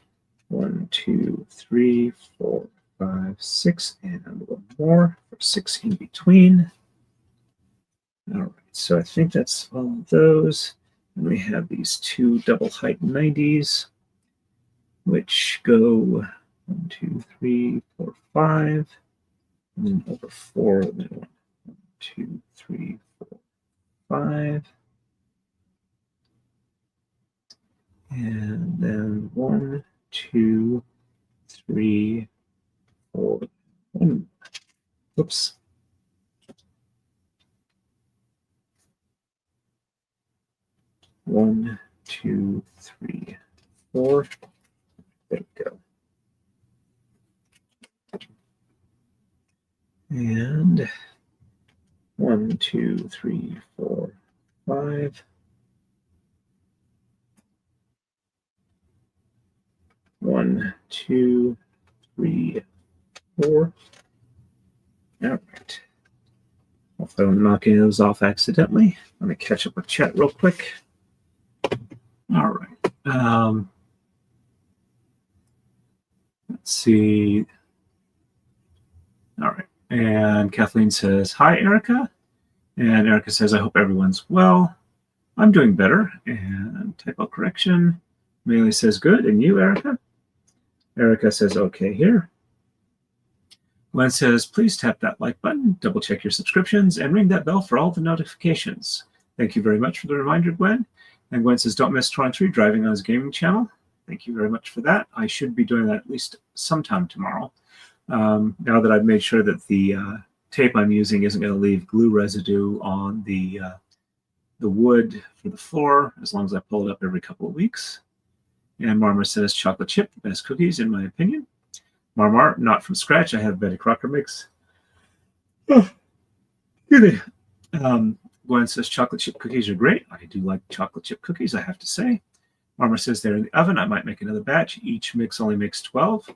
1, 2, 3, 4, 5, 6, and 1 more for 6 in between. All right, so I think that's all of those. And we have these 2 double height 90s, which go 1, 2, 3, 4, 5, and then over 4, and then 1, 2, 3, 4, 5. And then 1, 2, 3, 4, 1. Oops. One, 2, 3, 4. There we go. And 1, 2, 3, 4, 5. 1, 2, 3, 4. All right. Hopefully I'm not getting those off accidentally. Let me catch up with chat real quick. All right. Let's see. All right. And Kathleen says, hi, Erica. And Erica says, I hope everyone's well. I'm doing better. And typo correction. Melee says, good. And you, Erica? Erica says, okay here. Gwen says, please tap that like button, double check your subscriptions, and ring that bell for all the notifications. Thank you very much for the reminder, Gwen. And Gwen says, don't miss Tron 3 driving on his gaming channel. Thank you very much for that. I should be doing that at least sometime tomorrow. Now that I've made sure that the tape I'm using isn't going to leave glue residue on the wood for the floor, as long as I pull it up every couple of weeks. And Marmar says, chocolate chip, the best cookies, in my opinion. Marmar, not from scratch. I have Betty Crocker mix. Oh, goody. Gwen says, chocolate chip cookies are great. I do like chocolate chip cookies, I have to say. Marmar says they're in the oven. I might make another batch. Each mix only makes 12.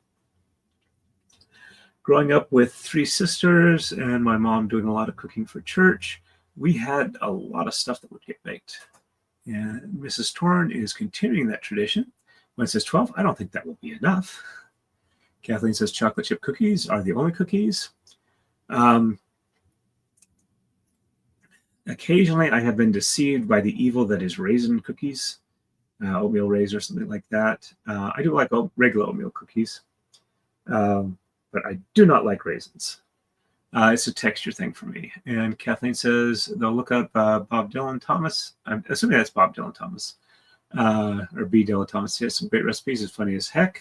Growing up with 3 sisters and my mom doing a lot of cooking for church, we had a lot of stuff that would get baked. And Mrs. Torn is continuing that tradition. Gwen says 12. I don't think that will be enough. Kathleen says chocolate chip cookies are the only cookies. Occasionally, I have been deceived by the evil that is raisin cookies, oatmeal raisin or something like that. I do like regular oatmeal cookies, but I do not like raisins. It's a texture thing for me. And Kathleen says they'll look up Bob Dylan Thomas. I'm assuming that's Bob Dylan Thomas or B. Dylan Thomas. He has some great recipes. It's funny as heck.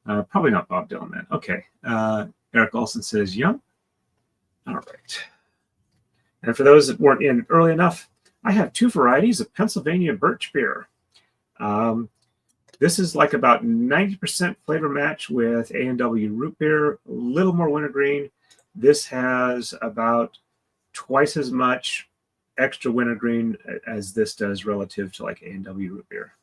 Probably not Bob Dylan, then. Okay. Eric Olson says yum. All right. And for those that weren't in early enough, I have 2 varieties of Pennsylvania birch beer. This is like about 90% flavor match with A&W root beer, a little more wintergreen. This has about twice as much extra wintergreen as this does relative to like A&W root beer.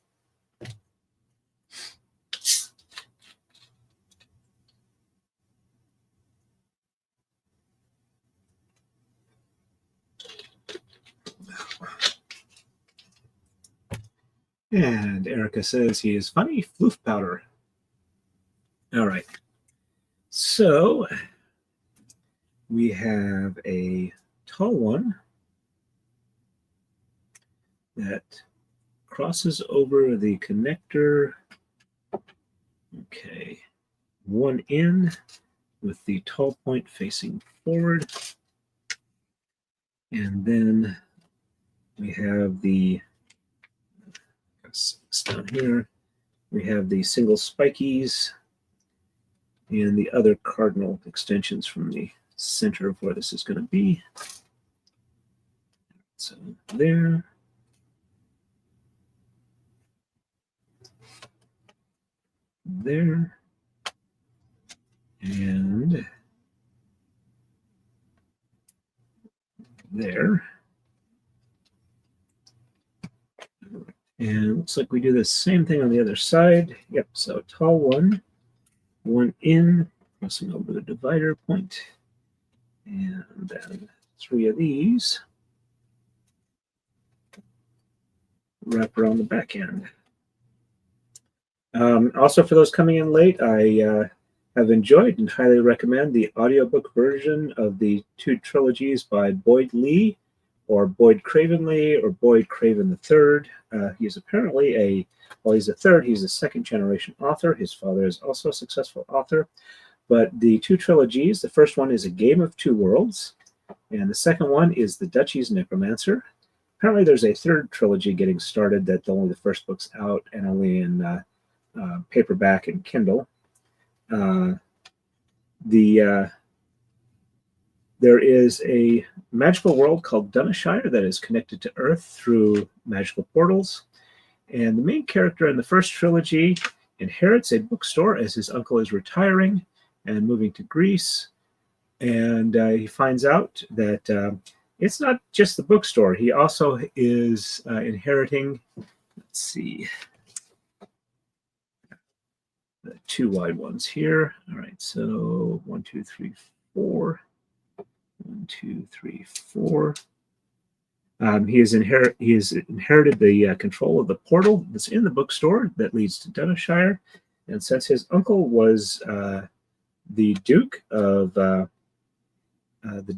And Erica says he is funny. Floof powder. All right. So we have a tall one that crosses over the connector. Okay. One in with the tall point facing forward. And then we have the, down here, we have the single spikies and the other cardinal extensions from the center of where this is going to be. So there. There. And there. And it looks like we do the same thing on the other side. Yep, so tall one, one in, crossing over the divider point, and then 3 of these wrap around the back end. Also, for those coming in late, I have enjoyed and highly recommend the audiobook version of the 2 trilogies by Boyd Lee, or Boyd Craven Lee, or Boyd Craven III. He's apparently he's a third, he's a second generation author. His father is also a successful author. But the 2 trilogies, the first one is A Game of Two Worlds, and the second one is The Duchy's Necromancer. Apparently there's a third trilogy getting started that only the first book's out and only in paperback and Kindle. There is a magical world called Dunashire that is connected to Earth through magical portals. And the main character in the first trilogy inherits a bookstore as his uncle is retiring and moving to Greece. And he finds out that it's not just the bookstore. He also is inheriting, let's see, the 2 wide ones here. All right, so 1, 2, 3, 4. 1, 2, 3, 4. He has inherited the control of the portal that's in the bookstore that leads to Dunashire. And since his uncle was the Duke of the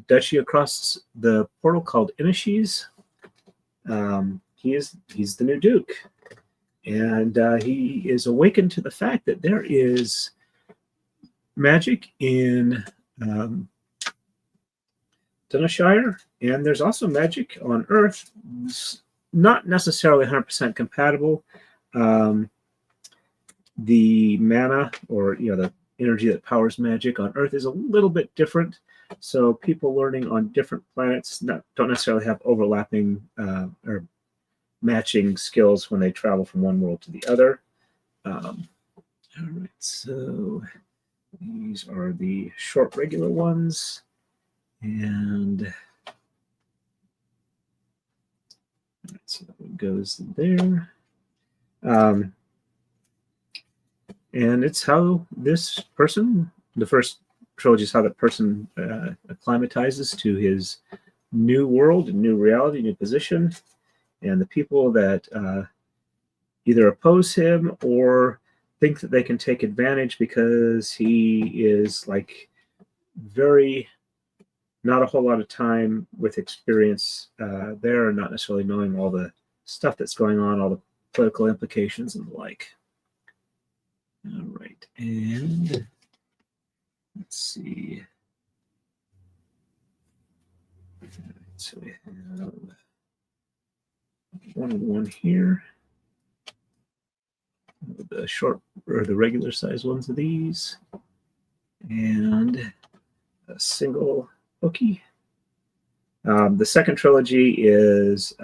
duchy across the portal called Inishes, he's the new Duke. And he is awakened to the fact that there is magic in Dunashire, and there's also magic on Earth. It's not necessarily 100% compatible. The mana, or the energy that powers magic on Earth, is a little bit different. So people learning on different planets don't necessarily have overlapping or matching skills when they travel from one world to the other. All right, so these are the short regular ones. And so that one goes there. And it's how this person, the first trilogy is how that person acclimatizes to his new world, new reality, new position. And the people that either oppose him or think that they can take advantage because he is like very, not a whole lot of time with experience there, and not necessarily knowing all the stuff that's going on, all the political implications and the like. All right, and let's see. So we have 1 and 1 here. The short or the regular size ones of these, and a single hooky. The second trilogy is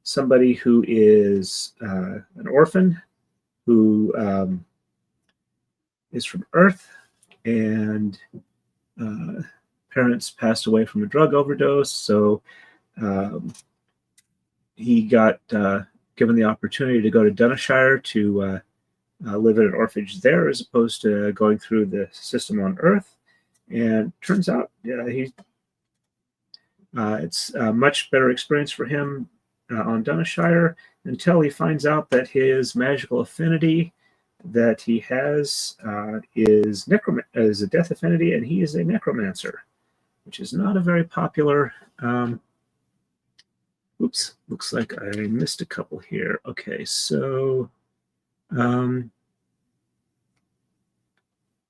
somebody who is an orphan who is from Earth, and parents passed away from a drug overdose, so he got given the opportunity to go to Dunashire to live at an orphanage there, as opposed to going through the system on Earth. And turns out it's a much better experience for him on Dunashire until he finds out that his magical affinity that he has is a death affinity, and he is a necromancer, which is not a very popular. Oops, looks like I missed a couple here. Okay, so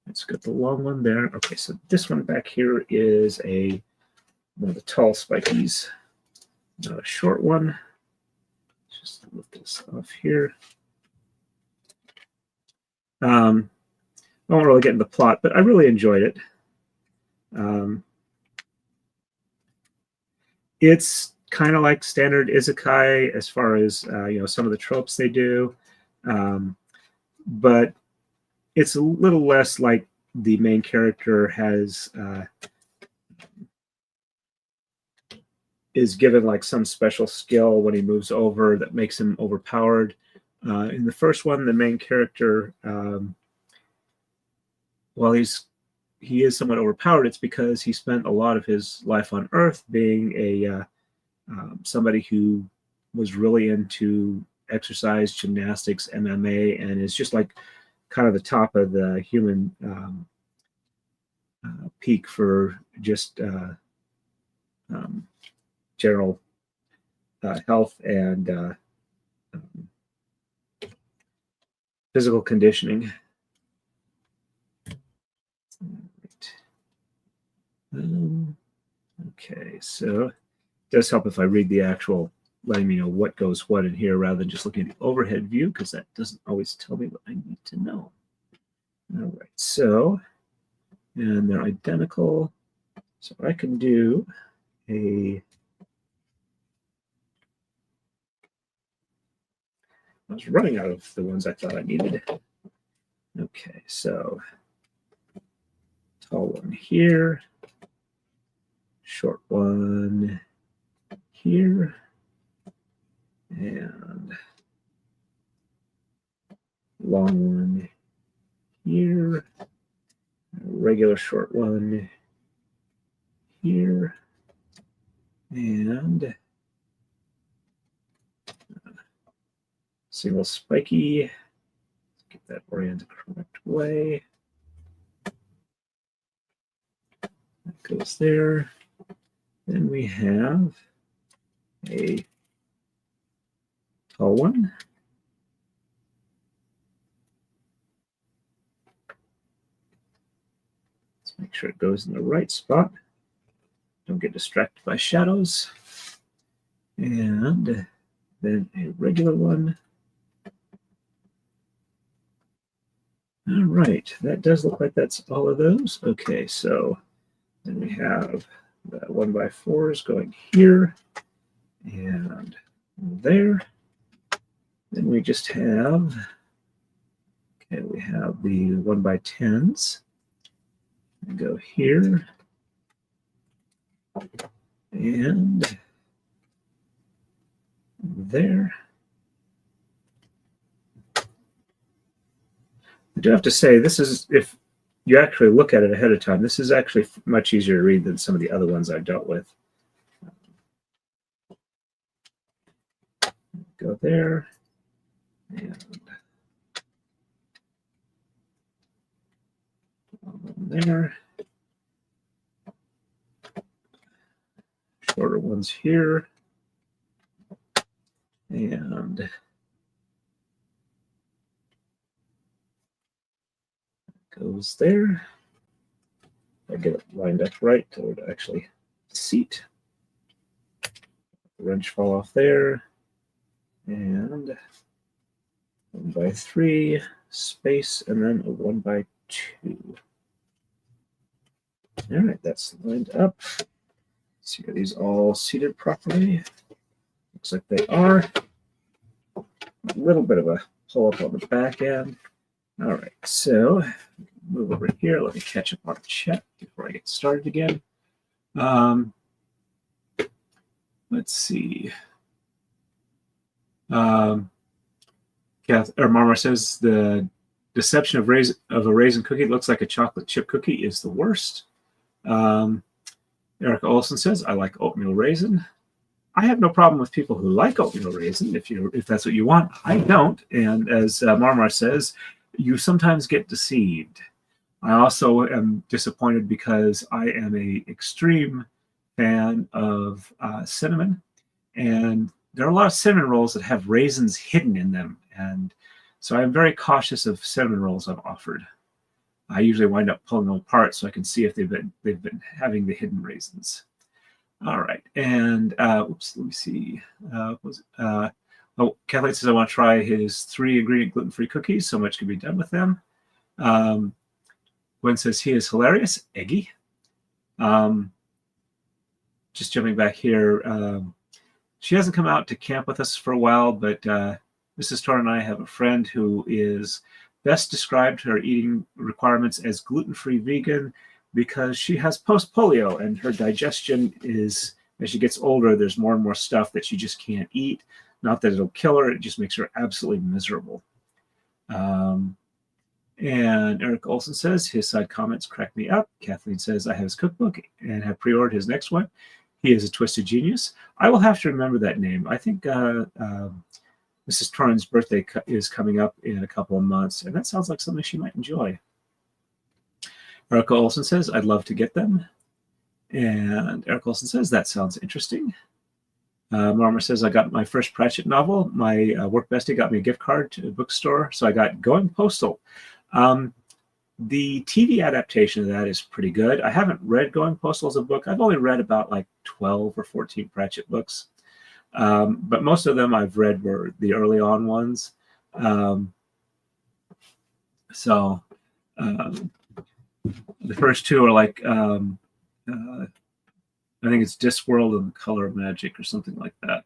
let's get the long one there. Okay, so this one back here is one of the tall spikies, not a short one. Just lift this off here. I won't really get into the plot, but I really enjoyed it. It's kind of like standard isekai as far as some of the tropes they do, but it's a little less like the main character is given like some special skill when he moves over that makes him overpowered. In the first one, the main character, while he is somewhat overpowered, it's because he spent a lot of his life on Earth being somebody who was really into exercise, gymnastics, MMA, and is just like kind of the top of the human peak for just general health and physical conditioning. Okay, so it does help if I read the actual, letting me know what goes what in here rather than just looking at the overhead view, because that doesn't always tell me what I need to know. All right, so, and they're identical. So I can do I was running out of the ones I thought I needed. Okay, so tall one here, short one here, and long one here, regular short one here, and single spiky. Let's get that oriented the correct way. That goes there. Then we have a tall one. Let's make sure it goes in the right spot. Don't get distracted by shadows. And then a regular one. All right, that does look like that's all of those. Okay, so then we have the 1x4s going here and there. Then we just have, okay, we have the 1x10s. Go here and there. I do have to say, this is, if you actually look at it ahead of time, this is actually much easier to read than some of the other ones I've dealt with. Go there. And there. Shorter ones here. And goes there. I get it lined up right to it actually seat. The wrench fall off there. And 1x3 space, and then a 1x2. All right, that's lined up. See, are these all seated properly? Looks like they are. A little bit of a pull up on the back end. All right, so move over here. Let me catch up on the chat before I get started again. Let's see. Marmar says the deception of a raisin cookie looks like a chocolate chip cookie is the worst. Erica Olson says, I like oatmeal raisin. I have no problem with people who like oatmeal raisin if that's what you want. I don't, and as Marmar says, you sometimes get deceived. I also am disappointed because I am a extreme fan of cinnamon, and there are a lot of cinnamon rolls that have raisins hidden in them, and so I'm very cautious of cinnamon rolls I've offered. I usually wind up pulling them apart so I can see if they've been having the hidden raisins. All right, and oops, let me see. Kathleen says I want to try his 3-ingredient gluten-free cookies. So much can be done with them. Gwen says he is hilarious. Eggy. Just jumping back here. She hasn't come out to camp with us for a while, but Mrs. Torn and I have a friend who is best described her eating requirements as gluten-free vegan because she has post-polio and her digestion is, as she gets older, there's more and more stuff that she just can't eat. Not that it'll kill her, it just makes her absolutely miserable. And Eric Olson says his side comments crack me up. Kathleen says I have his cookbook and have pre-ordered his next one. He is a twisted genius. I will have to remember that name. I think Mrs. Torn's birthday is coming up in a couple of months, and that sounds like something she might enjoy. Erica Olson says, I'd love to get them. And Eric Olson says, that sounds interesting. Marmor says, I got my first Pratchett novel. My work bestie got me a gift card to a bookstore, so I got Going Postal. The TV adaptation of that is pretty good. I haven't read Going Postal as a book. I've only read about like 12 or 14 Pratchett books. But most of them I've read were the early on ones. The first two are like, I think it's Discworld and the Color of Magic or something like that.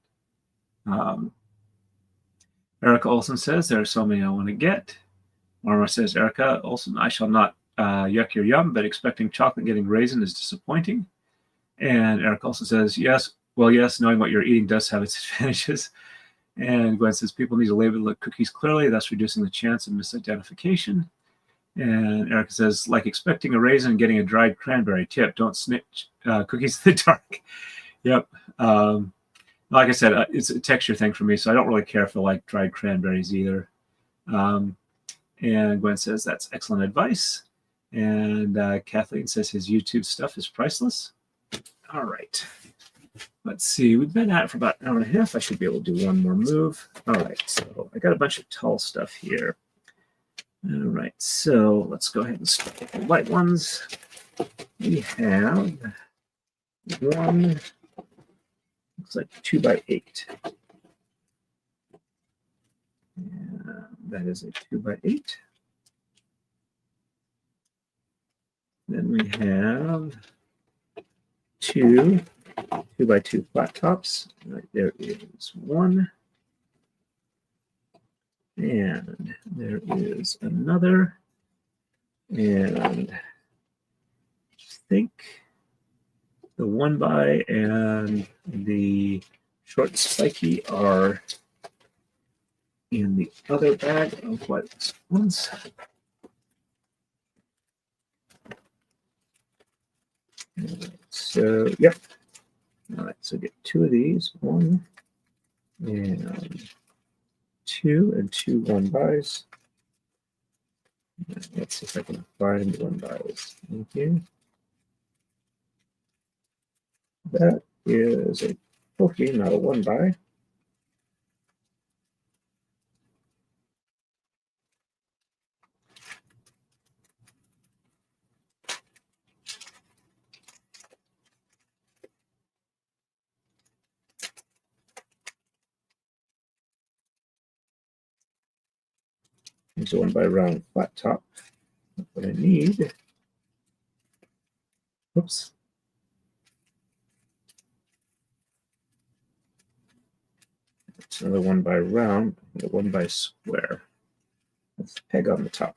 Erica Olson says, there are so many I want to get. Marma says, Erica Olson, I shall not yuck your yum, but expecting chocolate getting raisin is disappointing. And Eric also says, yes, well, yes, knowing what you're eating does have its advantages. And Gwen says, people need to label the cookies clearly, thus reducing the chance of misidentification. And Erica says, like expecting a raisin and getting a dried cranberry. Tip, don't snitch cookies in the dark. Yep. Like I said, it's a texture thing for me, so I don't really care if I like dried cranberries either. And Gwen says, that's excellent advice. And Kathleen says his YouTube stuff is priceless. All right. Let's see. We've been at it for about an hour and a half. I should be able to do one more move. All right. So I got a bunch of tall stuff here. All right. So let's go ahead and start with the light ones. We have one, looks like 2x8. And that is a 2x8. Then we have two 2x2 flat tops. Right, there is one. And there is another. And I think the 1x and the short spiky are in the other bag of white ones. So, yep. All right, so get two of these, one and two, and two 1x's. Let's see if I can find 1x's. Thank you. That is a cookie, not a 1x. There's a 1x round flat top. That's what I need. Oops. It's another 1x round, and a 1x square. That's the peg on the top.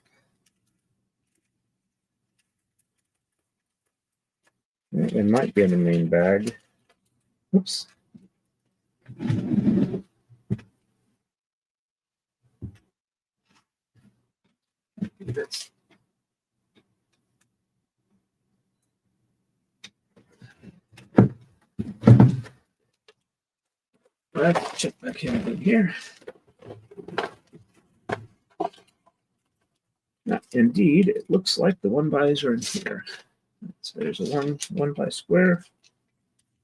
It might be in the main bag. Oops. That's Let's check back in here. Indeed, it looks like the 1-bys are in here. So there's a 1-by square,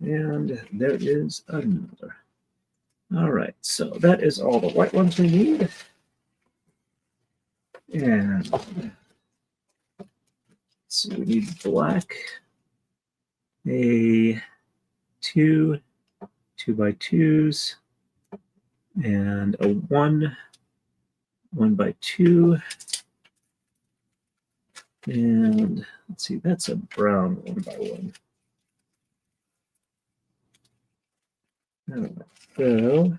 and there is another. All right, so that is all the white ones we need. And so we need black, a 2-2x2s, and a 1-1x2. And let's see, that's a brown 1-by-1. So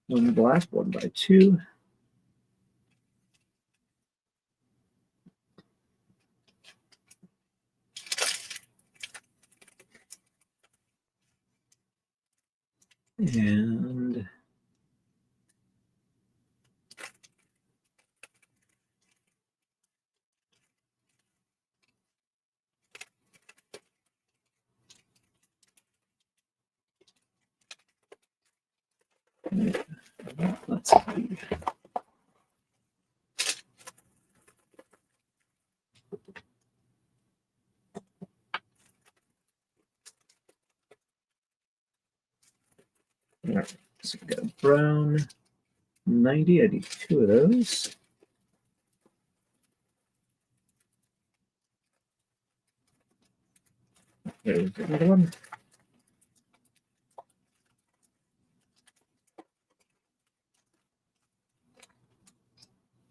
1 black, 1-by-2. And let's see. All right, so we got brown 90. I need 2 of those. There's another one.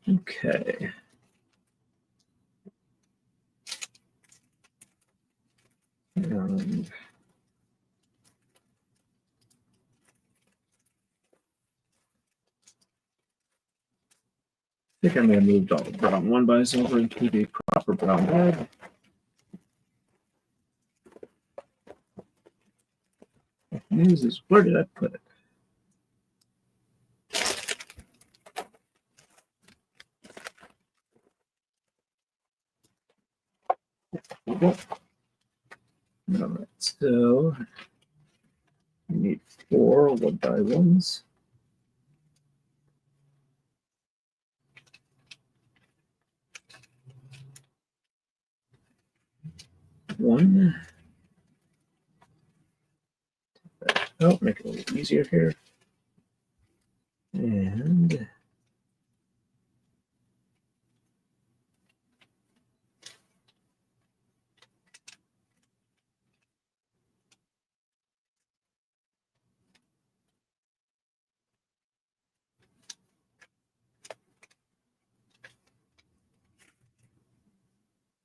Okay. And I think I may have moved all the brown 1-bys over into the proper brown bag. The news is, where did I put it? All right, so we need 4 1-by-1s. One. Oh, make it a little easier here. And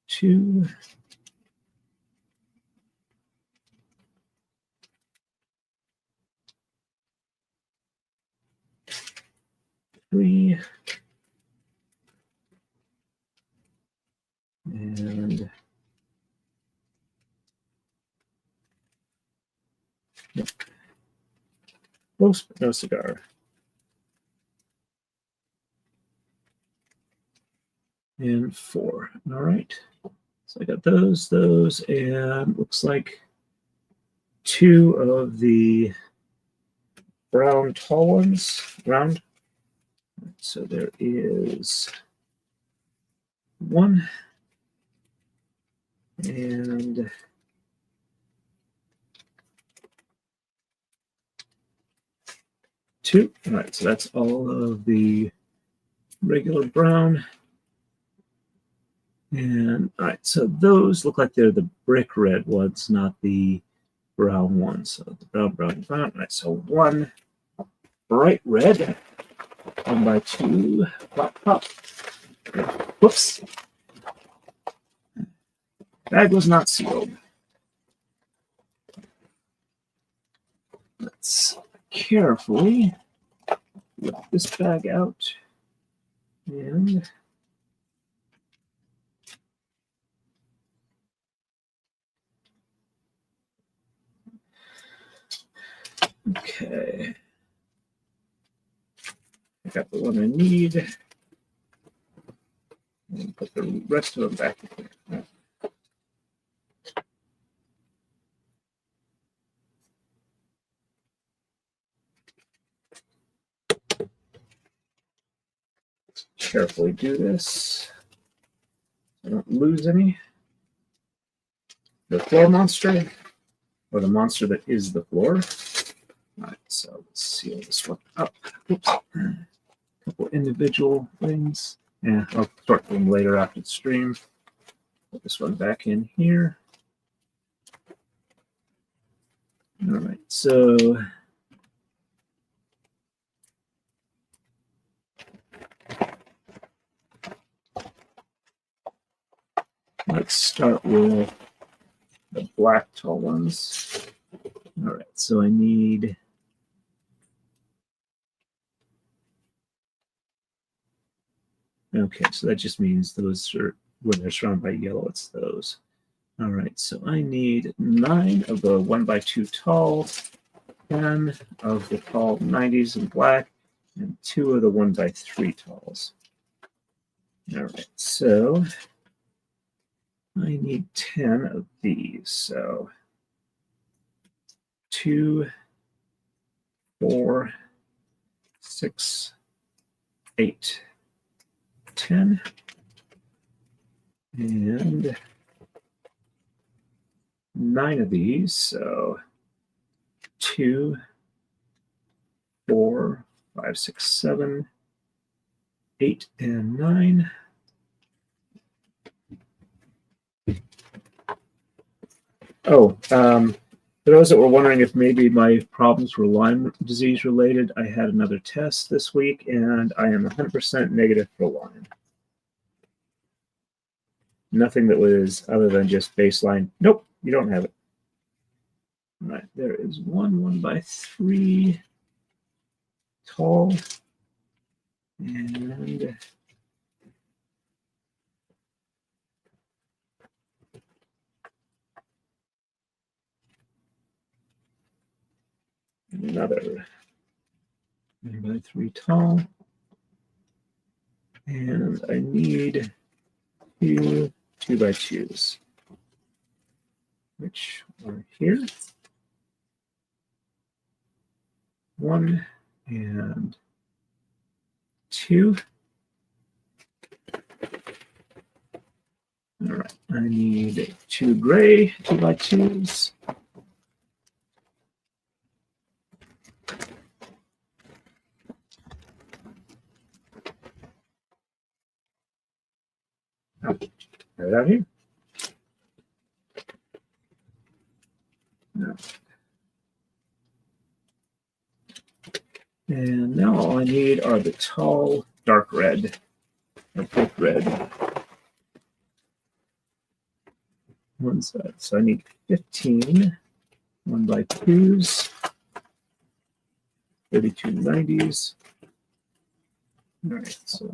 2. Three. And close, but no cigar. And 4. All right. So I got those, and looks like 2 of the brown tall ones. Round. So there is 1 and 2. All right, so that's all of the regular brown. And all right, so those look like they're the brick red ones, not the brown ones. So the brown. All right, so 1 bright red, 1-by-2, pop. Whoops. Bag was not sealed. Let's carefully lift this bag out. And okay. I got the one I need. And put the rest of them back in here. carefully do this. I don't lose any. The floor monster, or the monster that is the floor. All right, so let's seal this one up. Oops. A couple individual things. Yeah, I'll sort them later after the stream. Put this one back in here. All right, so let's start with the black tall ones. All right, so I need okay, so that just means those are when they're surrounded by yellow, it's those. All right, so I need 9 of the 1x2 tall, 10 of the tall 90s in black, and 2 of the 1x3 talls. All right, so I need 10 of these. So 2, 4, 6, 8, 10, and 9 of these. So 2, 4, 5, 6, 7, 8, and 9. Oh, for those that were wondering if maybe my problems were Lyme disease related, I had another test this week, and I am 100% negative for Lyme. Nothing that was other than just baseline. Nope, you don't have it. All right, there is 1 1x3 tall, and another 1x3 tall, and I need 2 2x2s, which are here. 1 and 2. All right, I need 2 gray 2x2s. Oh, right out here. No. And now all I need are the tall dark red, or thick red. One side. So I need 15 1x2s, 32 90s. All right, so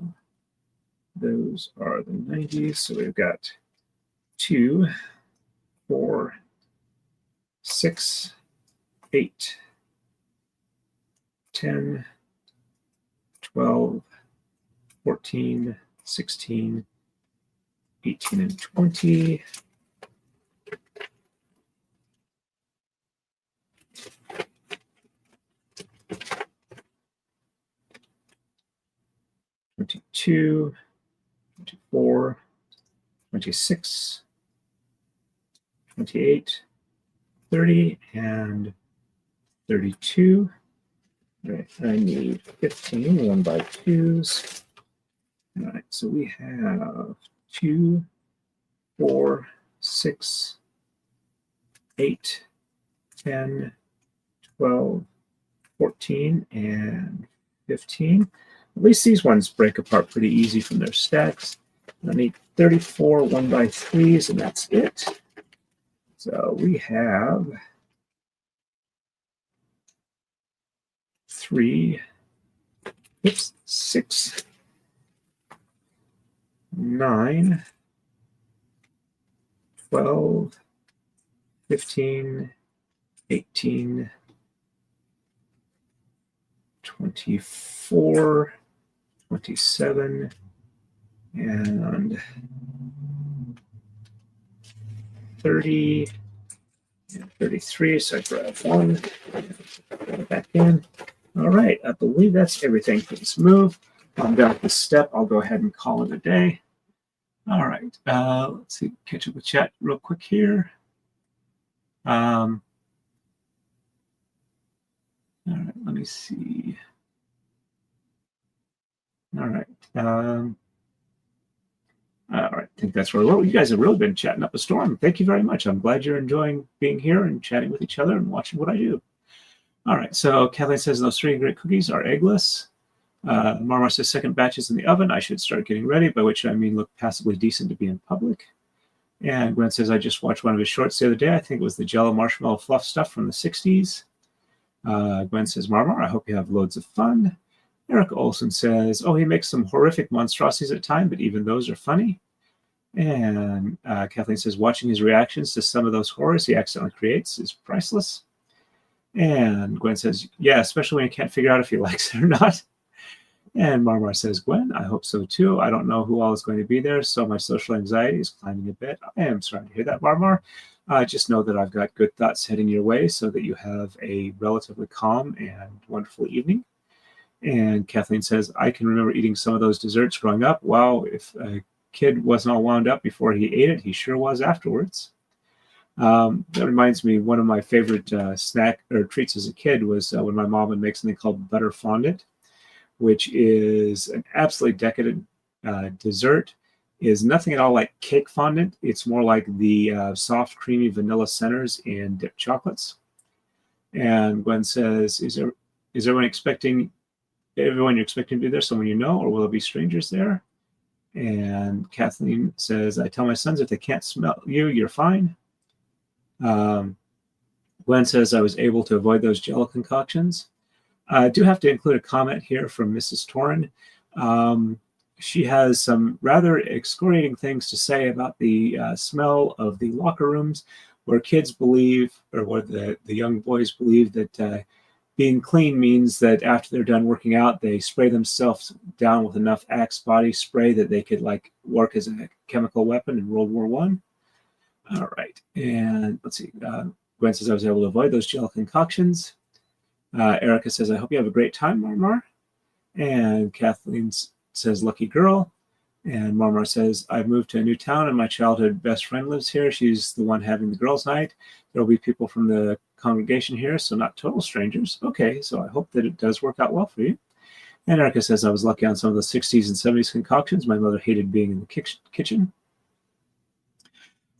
those are the 90s. So we've got 2, 4, 6, 8, 10, 12, 14, 16, 18, and 20. Two, 24, 26, 28, 30, and 32. All right, I need 15 1x2s. All right, so we have 2, 4, 6, 8, 10, 12, 14, and 15. At least these ones break apart pretty easy from their stacks. I need 34 1x3s, and that's it. So we have 6, 9, 12, 15, 18, 24, 27, and 30, and 33. So I grab one, put it back in. All right, I believe that's everything for this move. I'm done with this step. I'll go ahead and call it a day. All right. Let's see. Catch up with chat real quick here. All right. Let me see. All right. All right. I think that's where you guys have really been chatting up a storm. Thank you very much. I'm glad you're enjoying being here and chatting with each other and watching what I do. All right. So Kathleen says those 3 great cookies are eggless. Marmar says second batch is in the oven. I should start getting ready, by which I mean look passably decent to be in public. And Gwen says I just watched one of his shorts the other day. I think it was the Jello marshmallow fluff stuff from the 60s. Gwen says, Marmar, I hope you have loads of fun. Eric Olson says, oh, he makes some horrific monstrosities at times, but even those are funny. And Kathleen says, watching his reactions to some of those horrors he accidentally creates is priceless. And Gwen says, yeah, especially when you can't figure out if he likes it or not. And Marmar says, Gwen, I hope so too. I don't know who all is going to be there, so my social anxiety is climbing a bit. I am sorry to hear that, Marmar. Just know that I've got good thoughts heading your way so that you have a relatively calm and wonderful evening. And Kathleen says, I can remember eating some of those desserts growing up. Wow, if a kid wasn't all wound up before he ate it, he sure was afterwards. That reminds me, one of my favorite snack or treats as a kid was when my mom would make something called butter fondant, which is an absolutely decadent dessert. Is nothing at all like cake fondant. It's more like the soft, creamy vanilla centers in dipped chocolates. And Gwen says, is everyone expecting everyone you're expecting to be there? Someone you know, or will it be strangers there? And Kathleen says, I tell my sons if they can't smell you, you're fine. Gwen says, I was able to avoid those Jello concoctions. I do have to include a comment here from Mrs. Torin. She has some rather excoriating things to say about the smell of the locker rooms, where kids believe, or where the young boys believe that being clean means that after they're done working out, they spray themselves down with enough Axe body spray that they could like work as a chemical weapon in World War I. All right, and let's see. Gwen says I was able to avoid those Jello concoctions. Erica says, I hope you have a great time, Marmar. And Kathleen says, lucky girl. And Marmar says, I've moved to a new town and my childhood best friend lives here. She's the one having the girls' night. There will be people from the congregation here, so not total strangers. Okay, so I hope that it does work out well for you. And Erica says, I was lucky on some of the 60s and 70s concoctions. My mother hated being in the kitchen.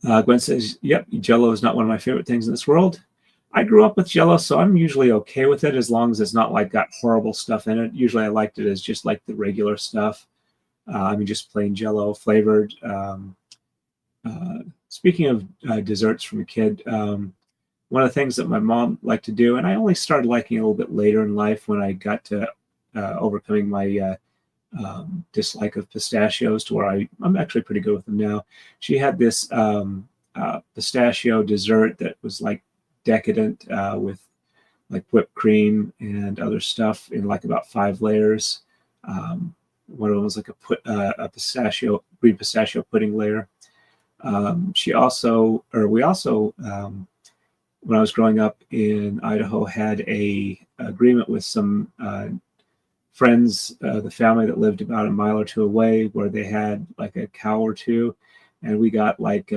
Gwen says, yep, Jello is not one of my favorite things in this world. I grew up with Jello, so I'm usually okay with it as long as it's not like got horrible stuff in it. Usually I liked it as just like the regular stuff. I mean, just plain Jello flavored. Speaking of desserts from a kid, one of the things that my mom liked to do, and I only started liking it a little bit later in life when I got to overcoming my dislike of pistachios to where I'm actually pretty good with them now. She had this pistachio dessert that was like decadent with like whipped cream and other stuff in like about 5 layers. One of them was like a pistachio, green pistachio pudding layer. We also, when I was growing up in Idaho, had a agreement with some friends, the family that lived about a mile or 2 away, where they had like a cow or 2, and we got like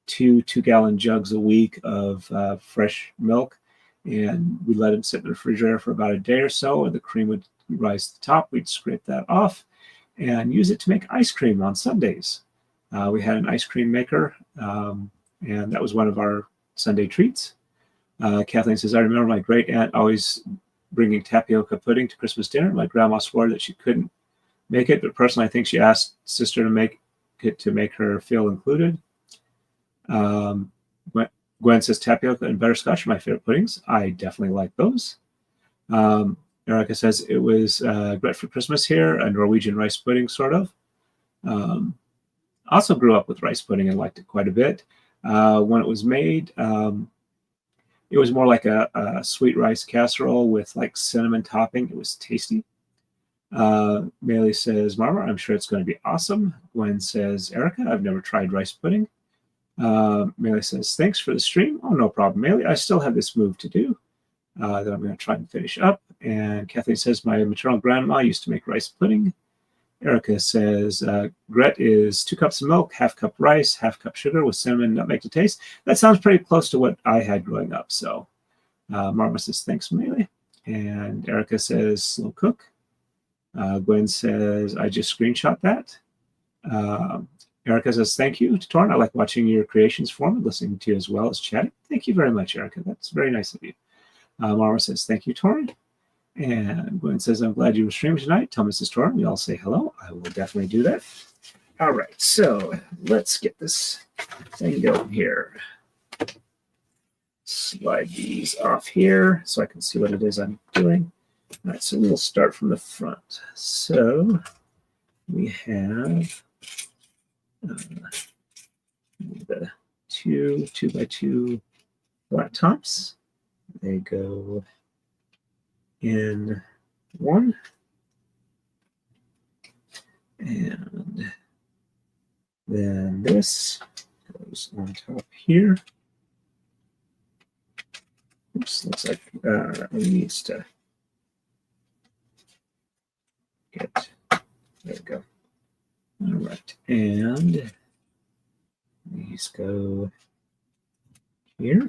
2 2-gallon jugs a week of fresh milk, and we let them sit in the refrigerator for about a day or so, and the cream would rise to the top. We'd scrape that off and use it to make ice cream on Sundays. We had an ice cream maker, and that was one of our Sunday treats. Kathleen says, I remember my great aunt always bringing tapioca pudding to Christmas dinner. My grandma swore that she couldn't make it, but personally, I think she asked sister to make it to make her feel included. Gwen says tapioca and butterscotch are my favorite puddings. I definitely like those. Erica says it was great for Christmas here, a Norwegian rice pudding, sort of. Also grew up with rice pudding and liked it quite a bit. When it was made, it was more like a sweet rice casserole with like cinnamon topping. It was tasty. Maylee says, Marmar, I'm sure it's going to be awesome. Gwen says, Erica, I've never tried rice pudding. Maylee says, thanks for the stream. Oh, no problem, Maylee. I still have this move to do that I'm going to try and finish up. And Kathleen says, my maternal grandma used to make rice pudding. Erica says, Gret is 2 cups of milk, half cup rice, half cup sugar with cinnamon and nutmeg to taste. That sounds pretty close to what I had growing up. So Marma says, thanks, Melee. And Erica says, slow cook. Gwen says, I just screenshot that. Erica says, thank you to Torn. I like watching your creations form and listening to you as well as chatting. Thank you very much, Erica. That's very nice of you. Marma says, thank you, Torn. And Gwen says, I'm glad you were streaming tonight. Tell Mrs. Torn we all say hello. I will definitely do that. All right, so let's get this thing going here. Slide these off here so I can see what it is I'm doing. All right, so we'll start from the front. So we have the two 2x2 flat tops. They go in one, and then this goes on top here. Oops, looks like that one needs to get, there we go. All right, and these go here.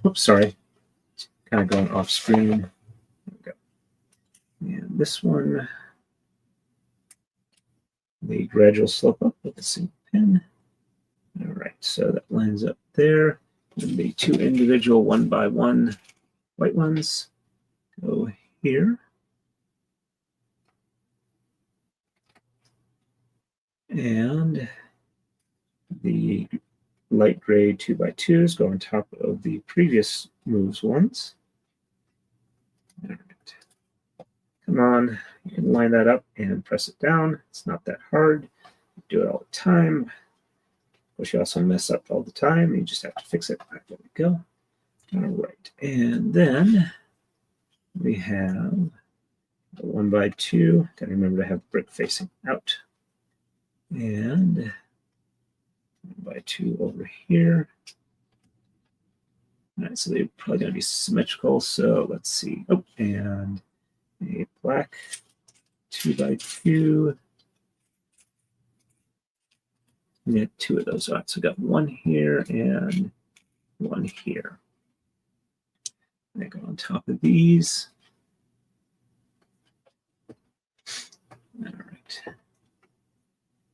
Oops, sorry, kind of going off screen. There we go. And this one, the gradual slope up with the single pin. All right, so that lines up there. And the 2 individual 1x1 white ones go here. And the light gray 2x2s go on top of the previous moves ones. All right. Come on, you can line that up and press it down. It's not that hard. You do it all the time. Of course, you also mess up all the time. You just have to fix it. There we go. All right, and then we have the 1x2. Got to remember to have the brick facing out. And 1x2 over here. All right, so they're probably going to be symmetrical. So let's see. Oh, and a black 2x2. We get 2 of those. All right, so we got 1 here and 1 here. They go on top of these. All right.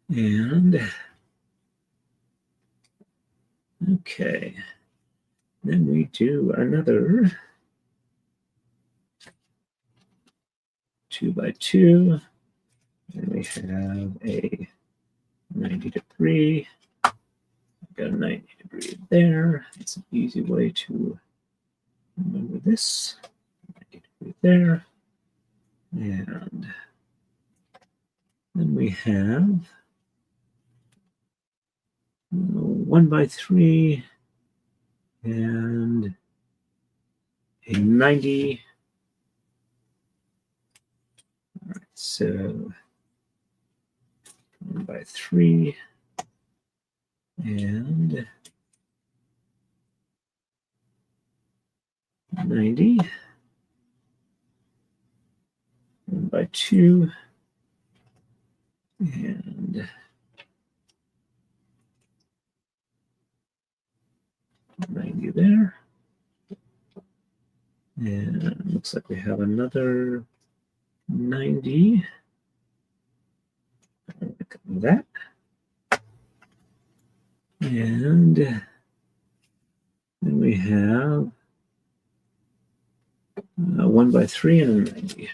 And okay. Then we do another 2x2. And we have a 90-degree. I've got a 90-degree there. It's an easy way to remember this. 90-degree there. And then we have 1x3 and a 90. All right, so 1x3 and 90. 1x2 and 90 there. And it looks like we have another 90. Look at that. And then we have 1x3 and a 90.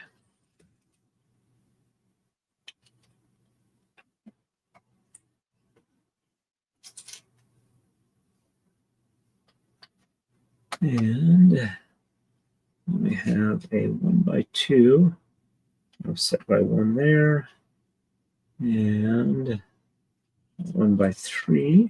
And we have a 1x2 offset by 1 there, and 1x3.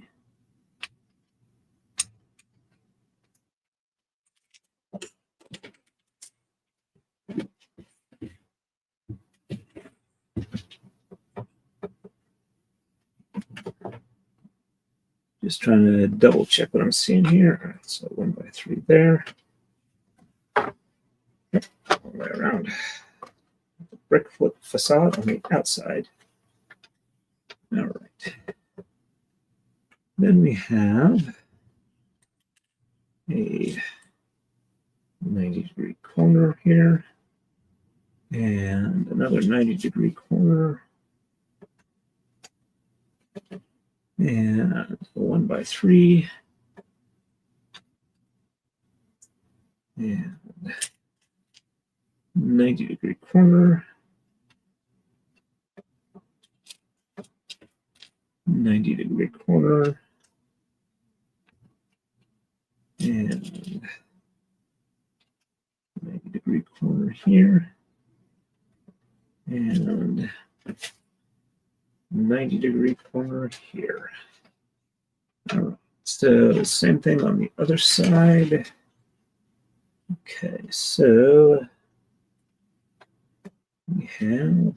Just trying to double check what I'm seeing here. All right, so 1x3 there. Yep, all the way around. The brick facade on the outside. All right. Then we have a 90-degree corner here, and another 90-degree corner, and a 1x3, and 90-degree corner, 90-degree corner, and 90-degree corner here, and 90-degree corner here. All right, so same thing on the other side. Okay, so we have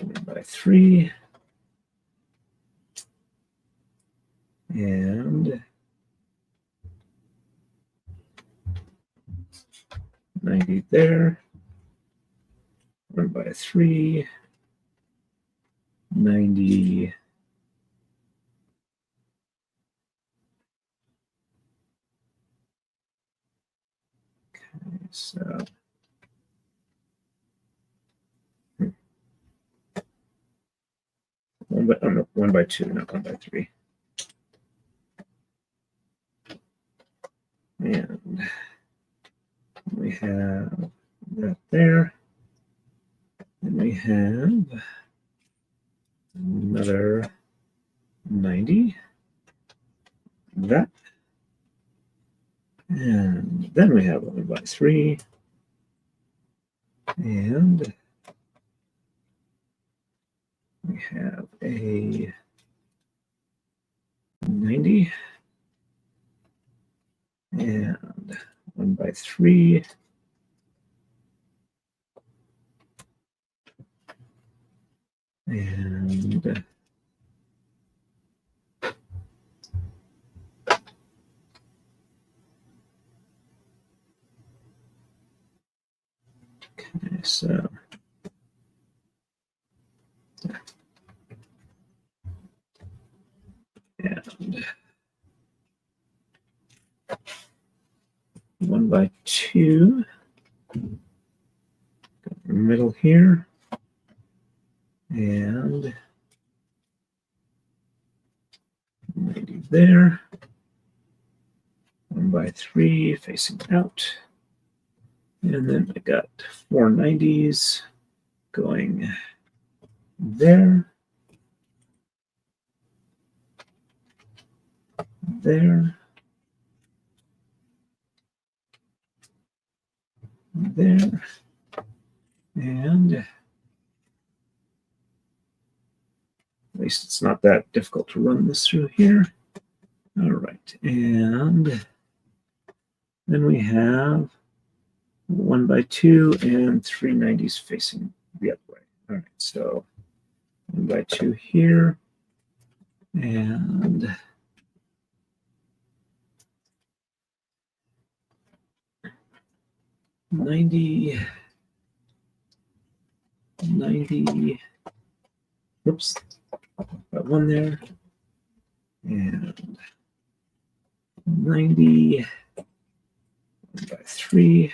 1x3 and 90 there, 1x3, 90, okay, so one by two, not 1x3. And we have that there. And we have another 90. That. And then we have 1x3. And we have a 90. And 1x3. And okay, so and 1x2, middle here, and 90 there, 1x3 facing out, and then I got 4 90s going there, there, there, and at least it's not that difficult to run this through here. All right, and then we have 1x2 and 3 90s facing the other way. All right, so 1x2 here, and $90, oops, got one there, and 90, 1x3.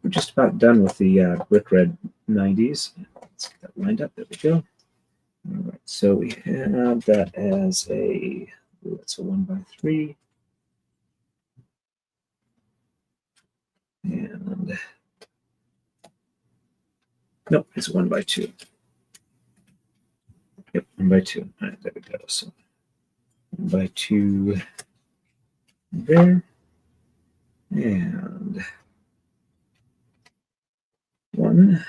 We're just about done with the brick red 90s. Let's get that lined up. There we go. All right, so we have that as a, that's a 1x3. And nope, it's 1x2. Yep, 1x2. All right, there we go. So 1x2 there. And 1,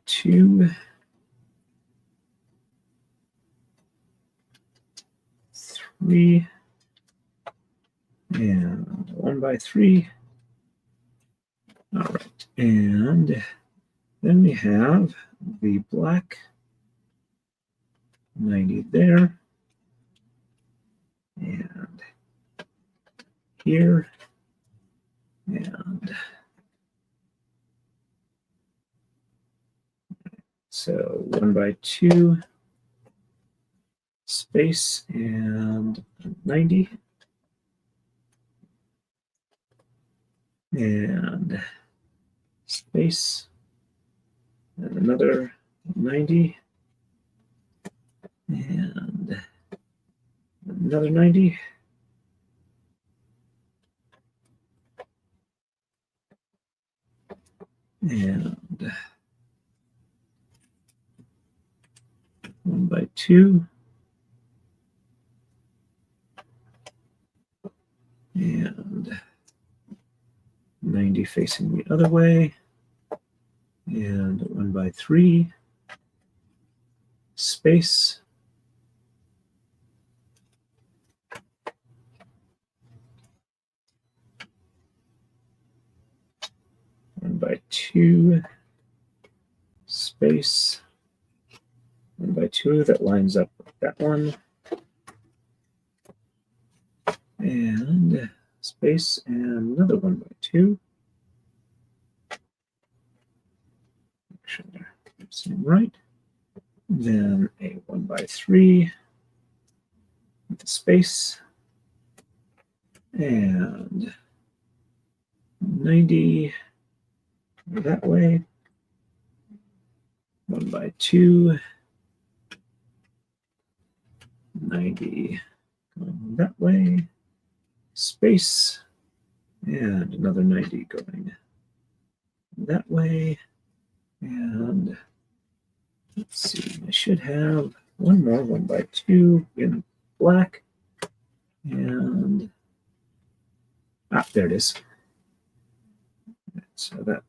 2, 3, and 1x3. All right, and then we have the black 90 there, and here, so 1 by 2 space and 90. And space and another 90. And another 90. And 1 by 2. And 90 facing the other way. And 1 by 3. Space. One by 2. Space. 1 by 2, that lines up with that one. And space and another 1 by 2. Make sure it's right. Then a 1 by 3 with the space. And 90 that way. 1 by 2. 90 going that way. Space. And another 90 going that way. And let's see, I should have one more 1 by 2 in black. And there it is. So that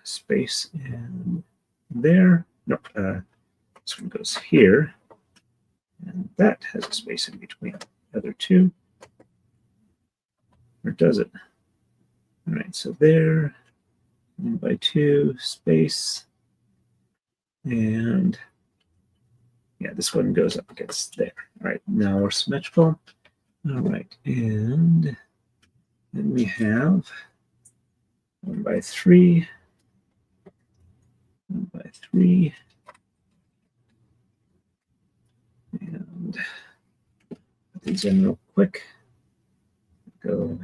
space and there. Nope, this one goes here. And that has a space in between the other two. Or does it? All right, so there, 1 by 2, space. And yeah, this one goes up against there. All right, now we're symmetrical. All right, and then we have 1 by 3, 1 by 3, and put these in real quick. Go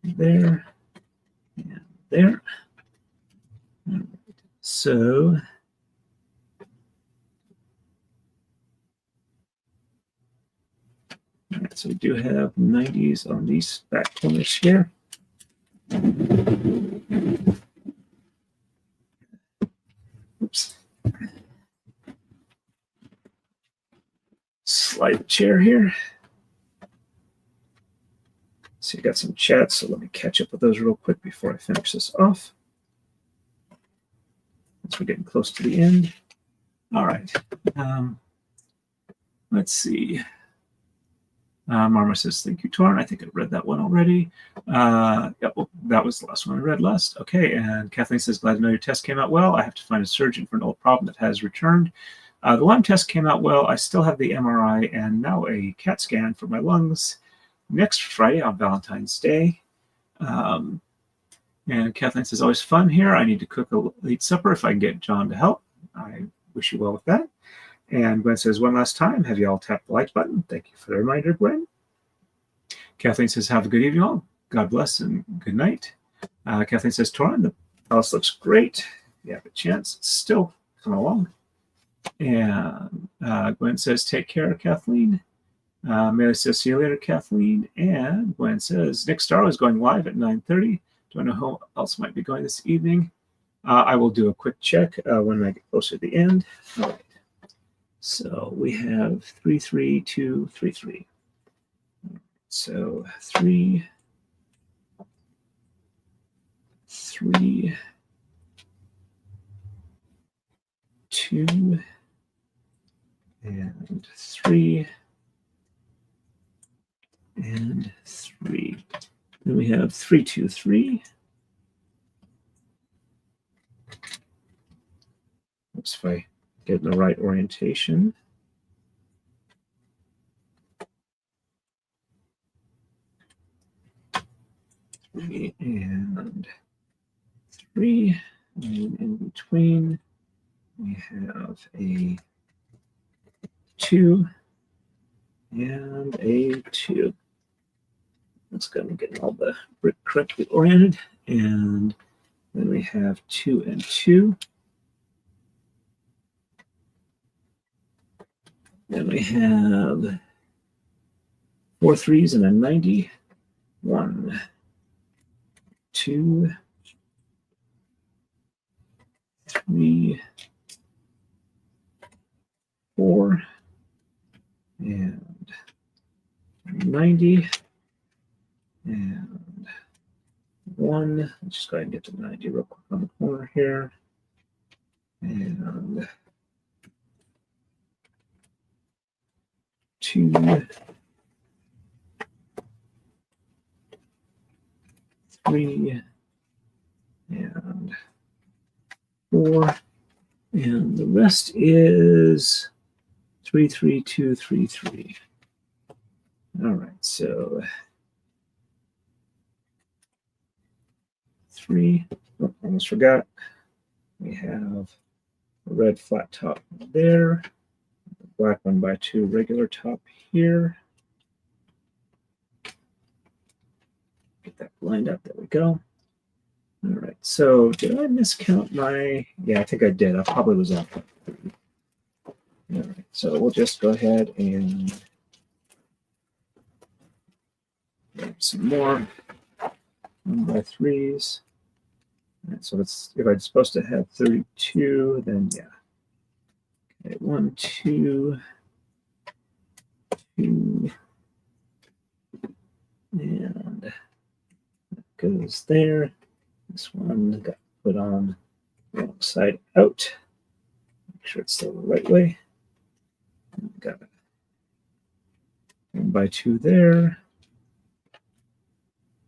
there and there. All right. So so we do have 90s on these back corners here. Oops. Slide the chair here. So you got some chats, so let me catch up with those real quick before I finish this off. As we're getting close to the end. All right. Let's see. Marma says, thank you, Torn. I think I read that one already. Yeah, well, that was the last one I read last. Okay, and Kathleen says, glad to know your test came out well. I have to find a surgeon for an old problem that has returned. The Lyme test came out well. I still have the MRI and now a CAT scan for my lungs next Friday on Valentine's Day. And Kathleen says, always fun here. I need to cook a late supper if I can get John to help. I wish you well with that. And Gwen says, one last time, have you all tapped the like button? Thank you for the reminder, Gwen. Kathleen says, have a good evening all. God bless and good night. Kathleen says, Torin, the palace looks great. If you have a chance, it's still coming along. And Gwen says, take care, Kathleen. Mary says, see you later, Kathleen. And Gwen says, Nick Starr is going live at 9:30. Do I know who else might be going this evening? I will do a quick check when I get closer to the end. All right. So we have 3, 3, 2, 3, 3. So 3, 3, 2, and 3, and 3. Then we have 3, 2, 3. Oops, if I get in the right orientation. 3 and 3. And in between, we have a 2 and a 2. Let's go and get all the brick correctly oriented. And then we have 2 and 2. Then we have 4 3s and a 90. 1, 2, 3, 4, and 90, and 1. Let's just go ahead and get to 90 real quick on the corner here. And 2, 3, and 4. And the rest is 3, 3, 2, 3, 3. All right, so 3. Oh, almost forgot. We have a red flat top there, a black 1x2 regular top here. Get that lined up. There we go. All right. So did I miscount my? Yeah, I think I did. I probably was off. All right. So we'll just go ahead and grab some more 1x3s. All right, so it's if I'm supposed to have 32, then yeah. Okay, 1, 2, 2, and that goes there. This one got put on the wrong side out. Make sure it's still the right way. Got it. 1x2 there.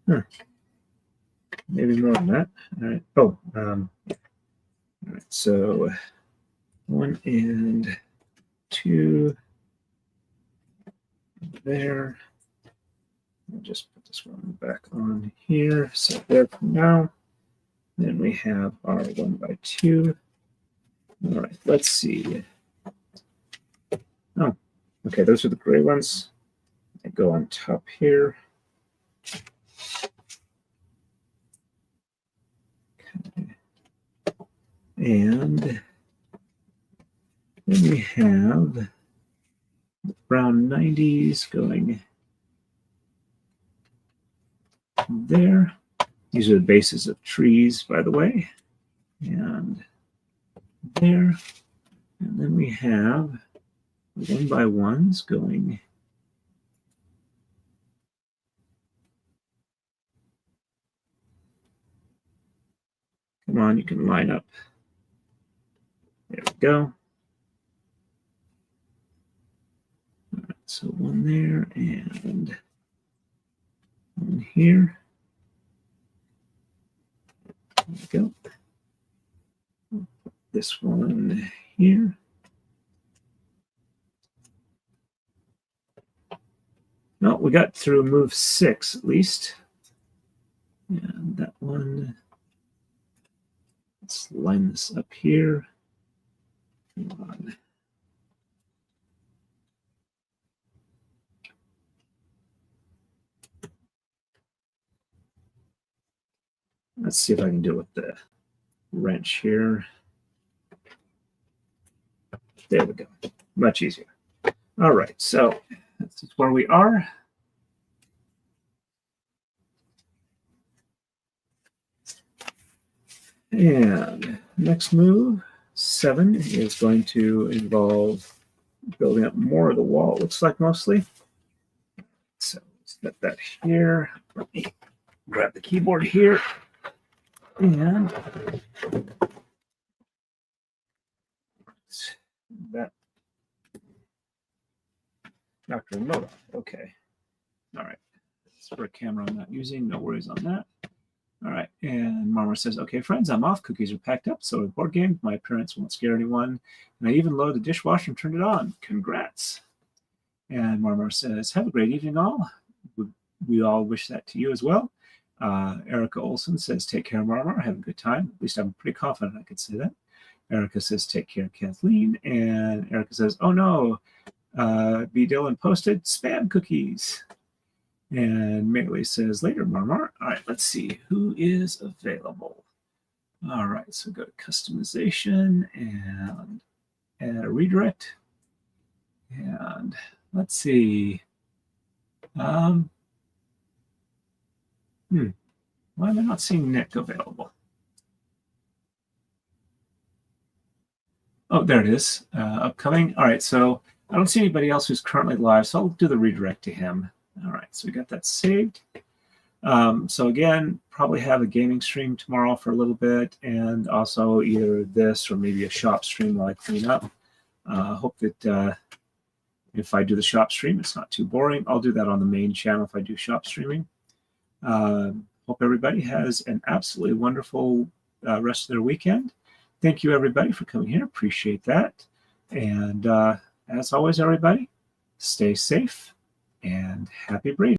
Huh. Maybe more than that. All right. Oh, all right. So 1 and 2 there. I'll just put this one back on here. So there for now. Then we have our 1x2. All right. Let's see. Oh, okay. Those are the gray ones. They go on top here. And then we have the brown 90s going there. These are the bases of trees, by the way. And there. And then we have 1x1s going come on, you can line up. There we go. All right, so one there and one here. There we go. This one here. No, we got through move 6 at least. And that one, let's line this up here. Come on. Let's see if I can do it with the wrench here. There we go. Much easier. All right, so this is where we are. And next move, 7, is going to involve building up more of the wall, it looks like mostly. So let's get that here. Let me grab the keyboard here. And that Dr. Remote. Okay. All right. This is for a camera I'm not using. No worries on that. All right. And Marmor says, okay, friends, I'm off. Cookies are packed up. So the board game. My appearance won't scare anyone. And I even loaded the dishwasher and turned it on. Congrats. And Marmor says, have a great evening, all. We all wish that to you as well. Erica Olson says, take care, Marmar. Have a good time. At least I'm pretty confident I could say that. Erica says, take care, Kathleen. And Erica says, oh no, B. Dillon posted spam cookies. And Melee says, later, Marmar. All right, let's see who is available. All right, so go to customization and add a redirect. And let's see. Why am I not seeing Nick available? Oh, there it is. Upcoming. All right, so I don't see anybody else who's currently live, so I'll do the redirect to him. All right, so we got that saved. So again, probably have a gaming stream tomorrow for a little bit, and also either this or maybe a shop stream while I clean up. Hope that if I do the shop stream, it's not too boring. I'll do that on the main channel if I do shop streaming. Hope everybody has an absolutely wonderful rest of their weekend. Thank you, everybody, for coming here. Appreciate that. And as always, everybody, stay safe and happy breeding.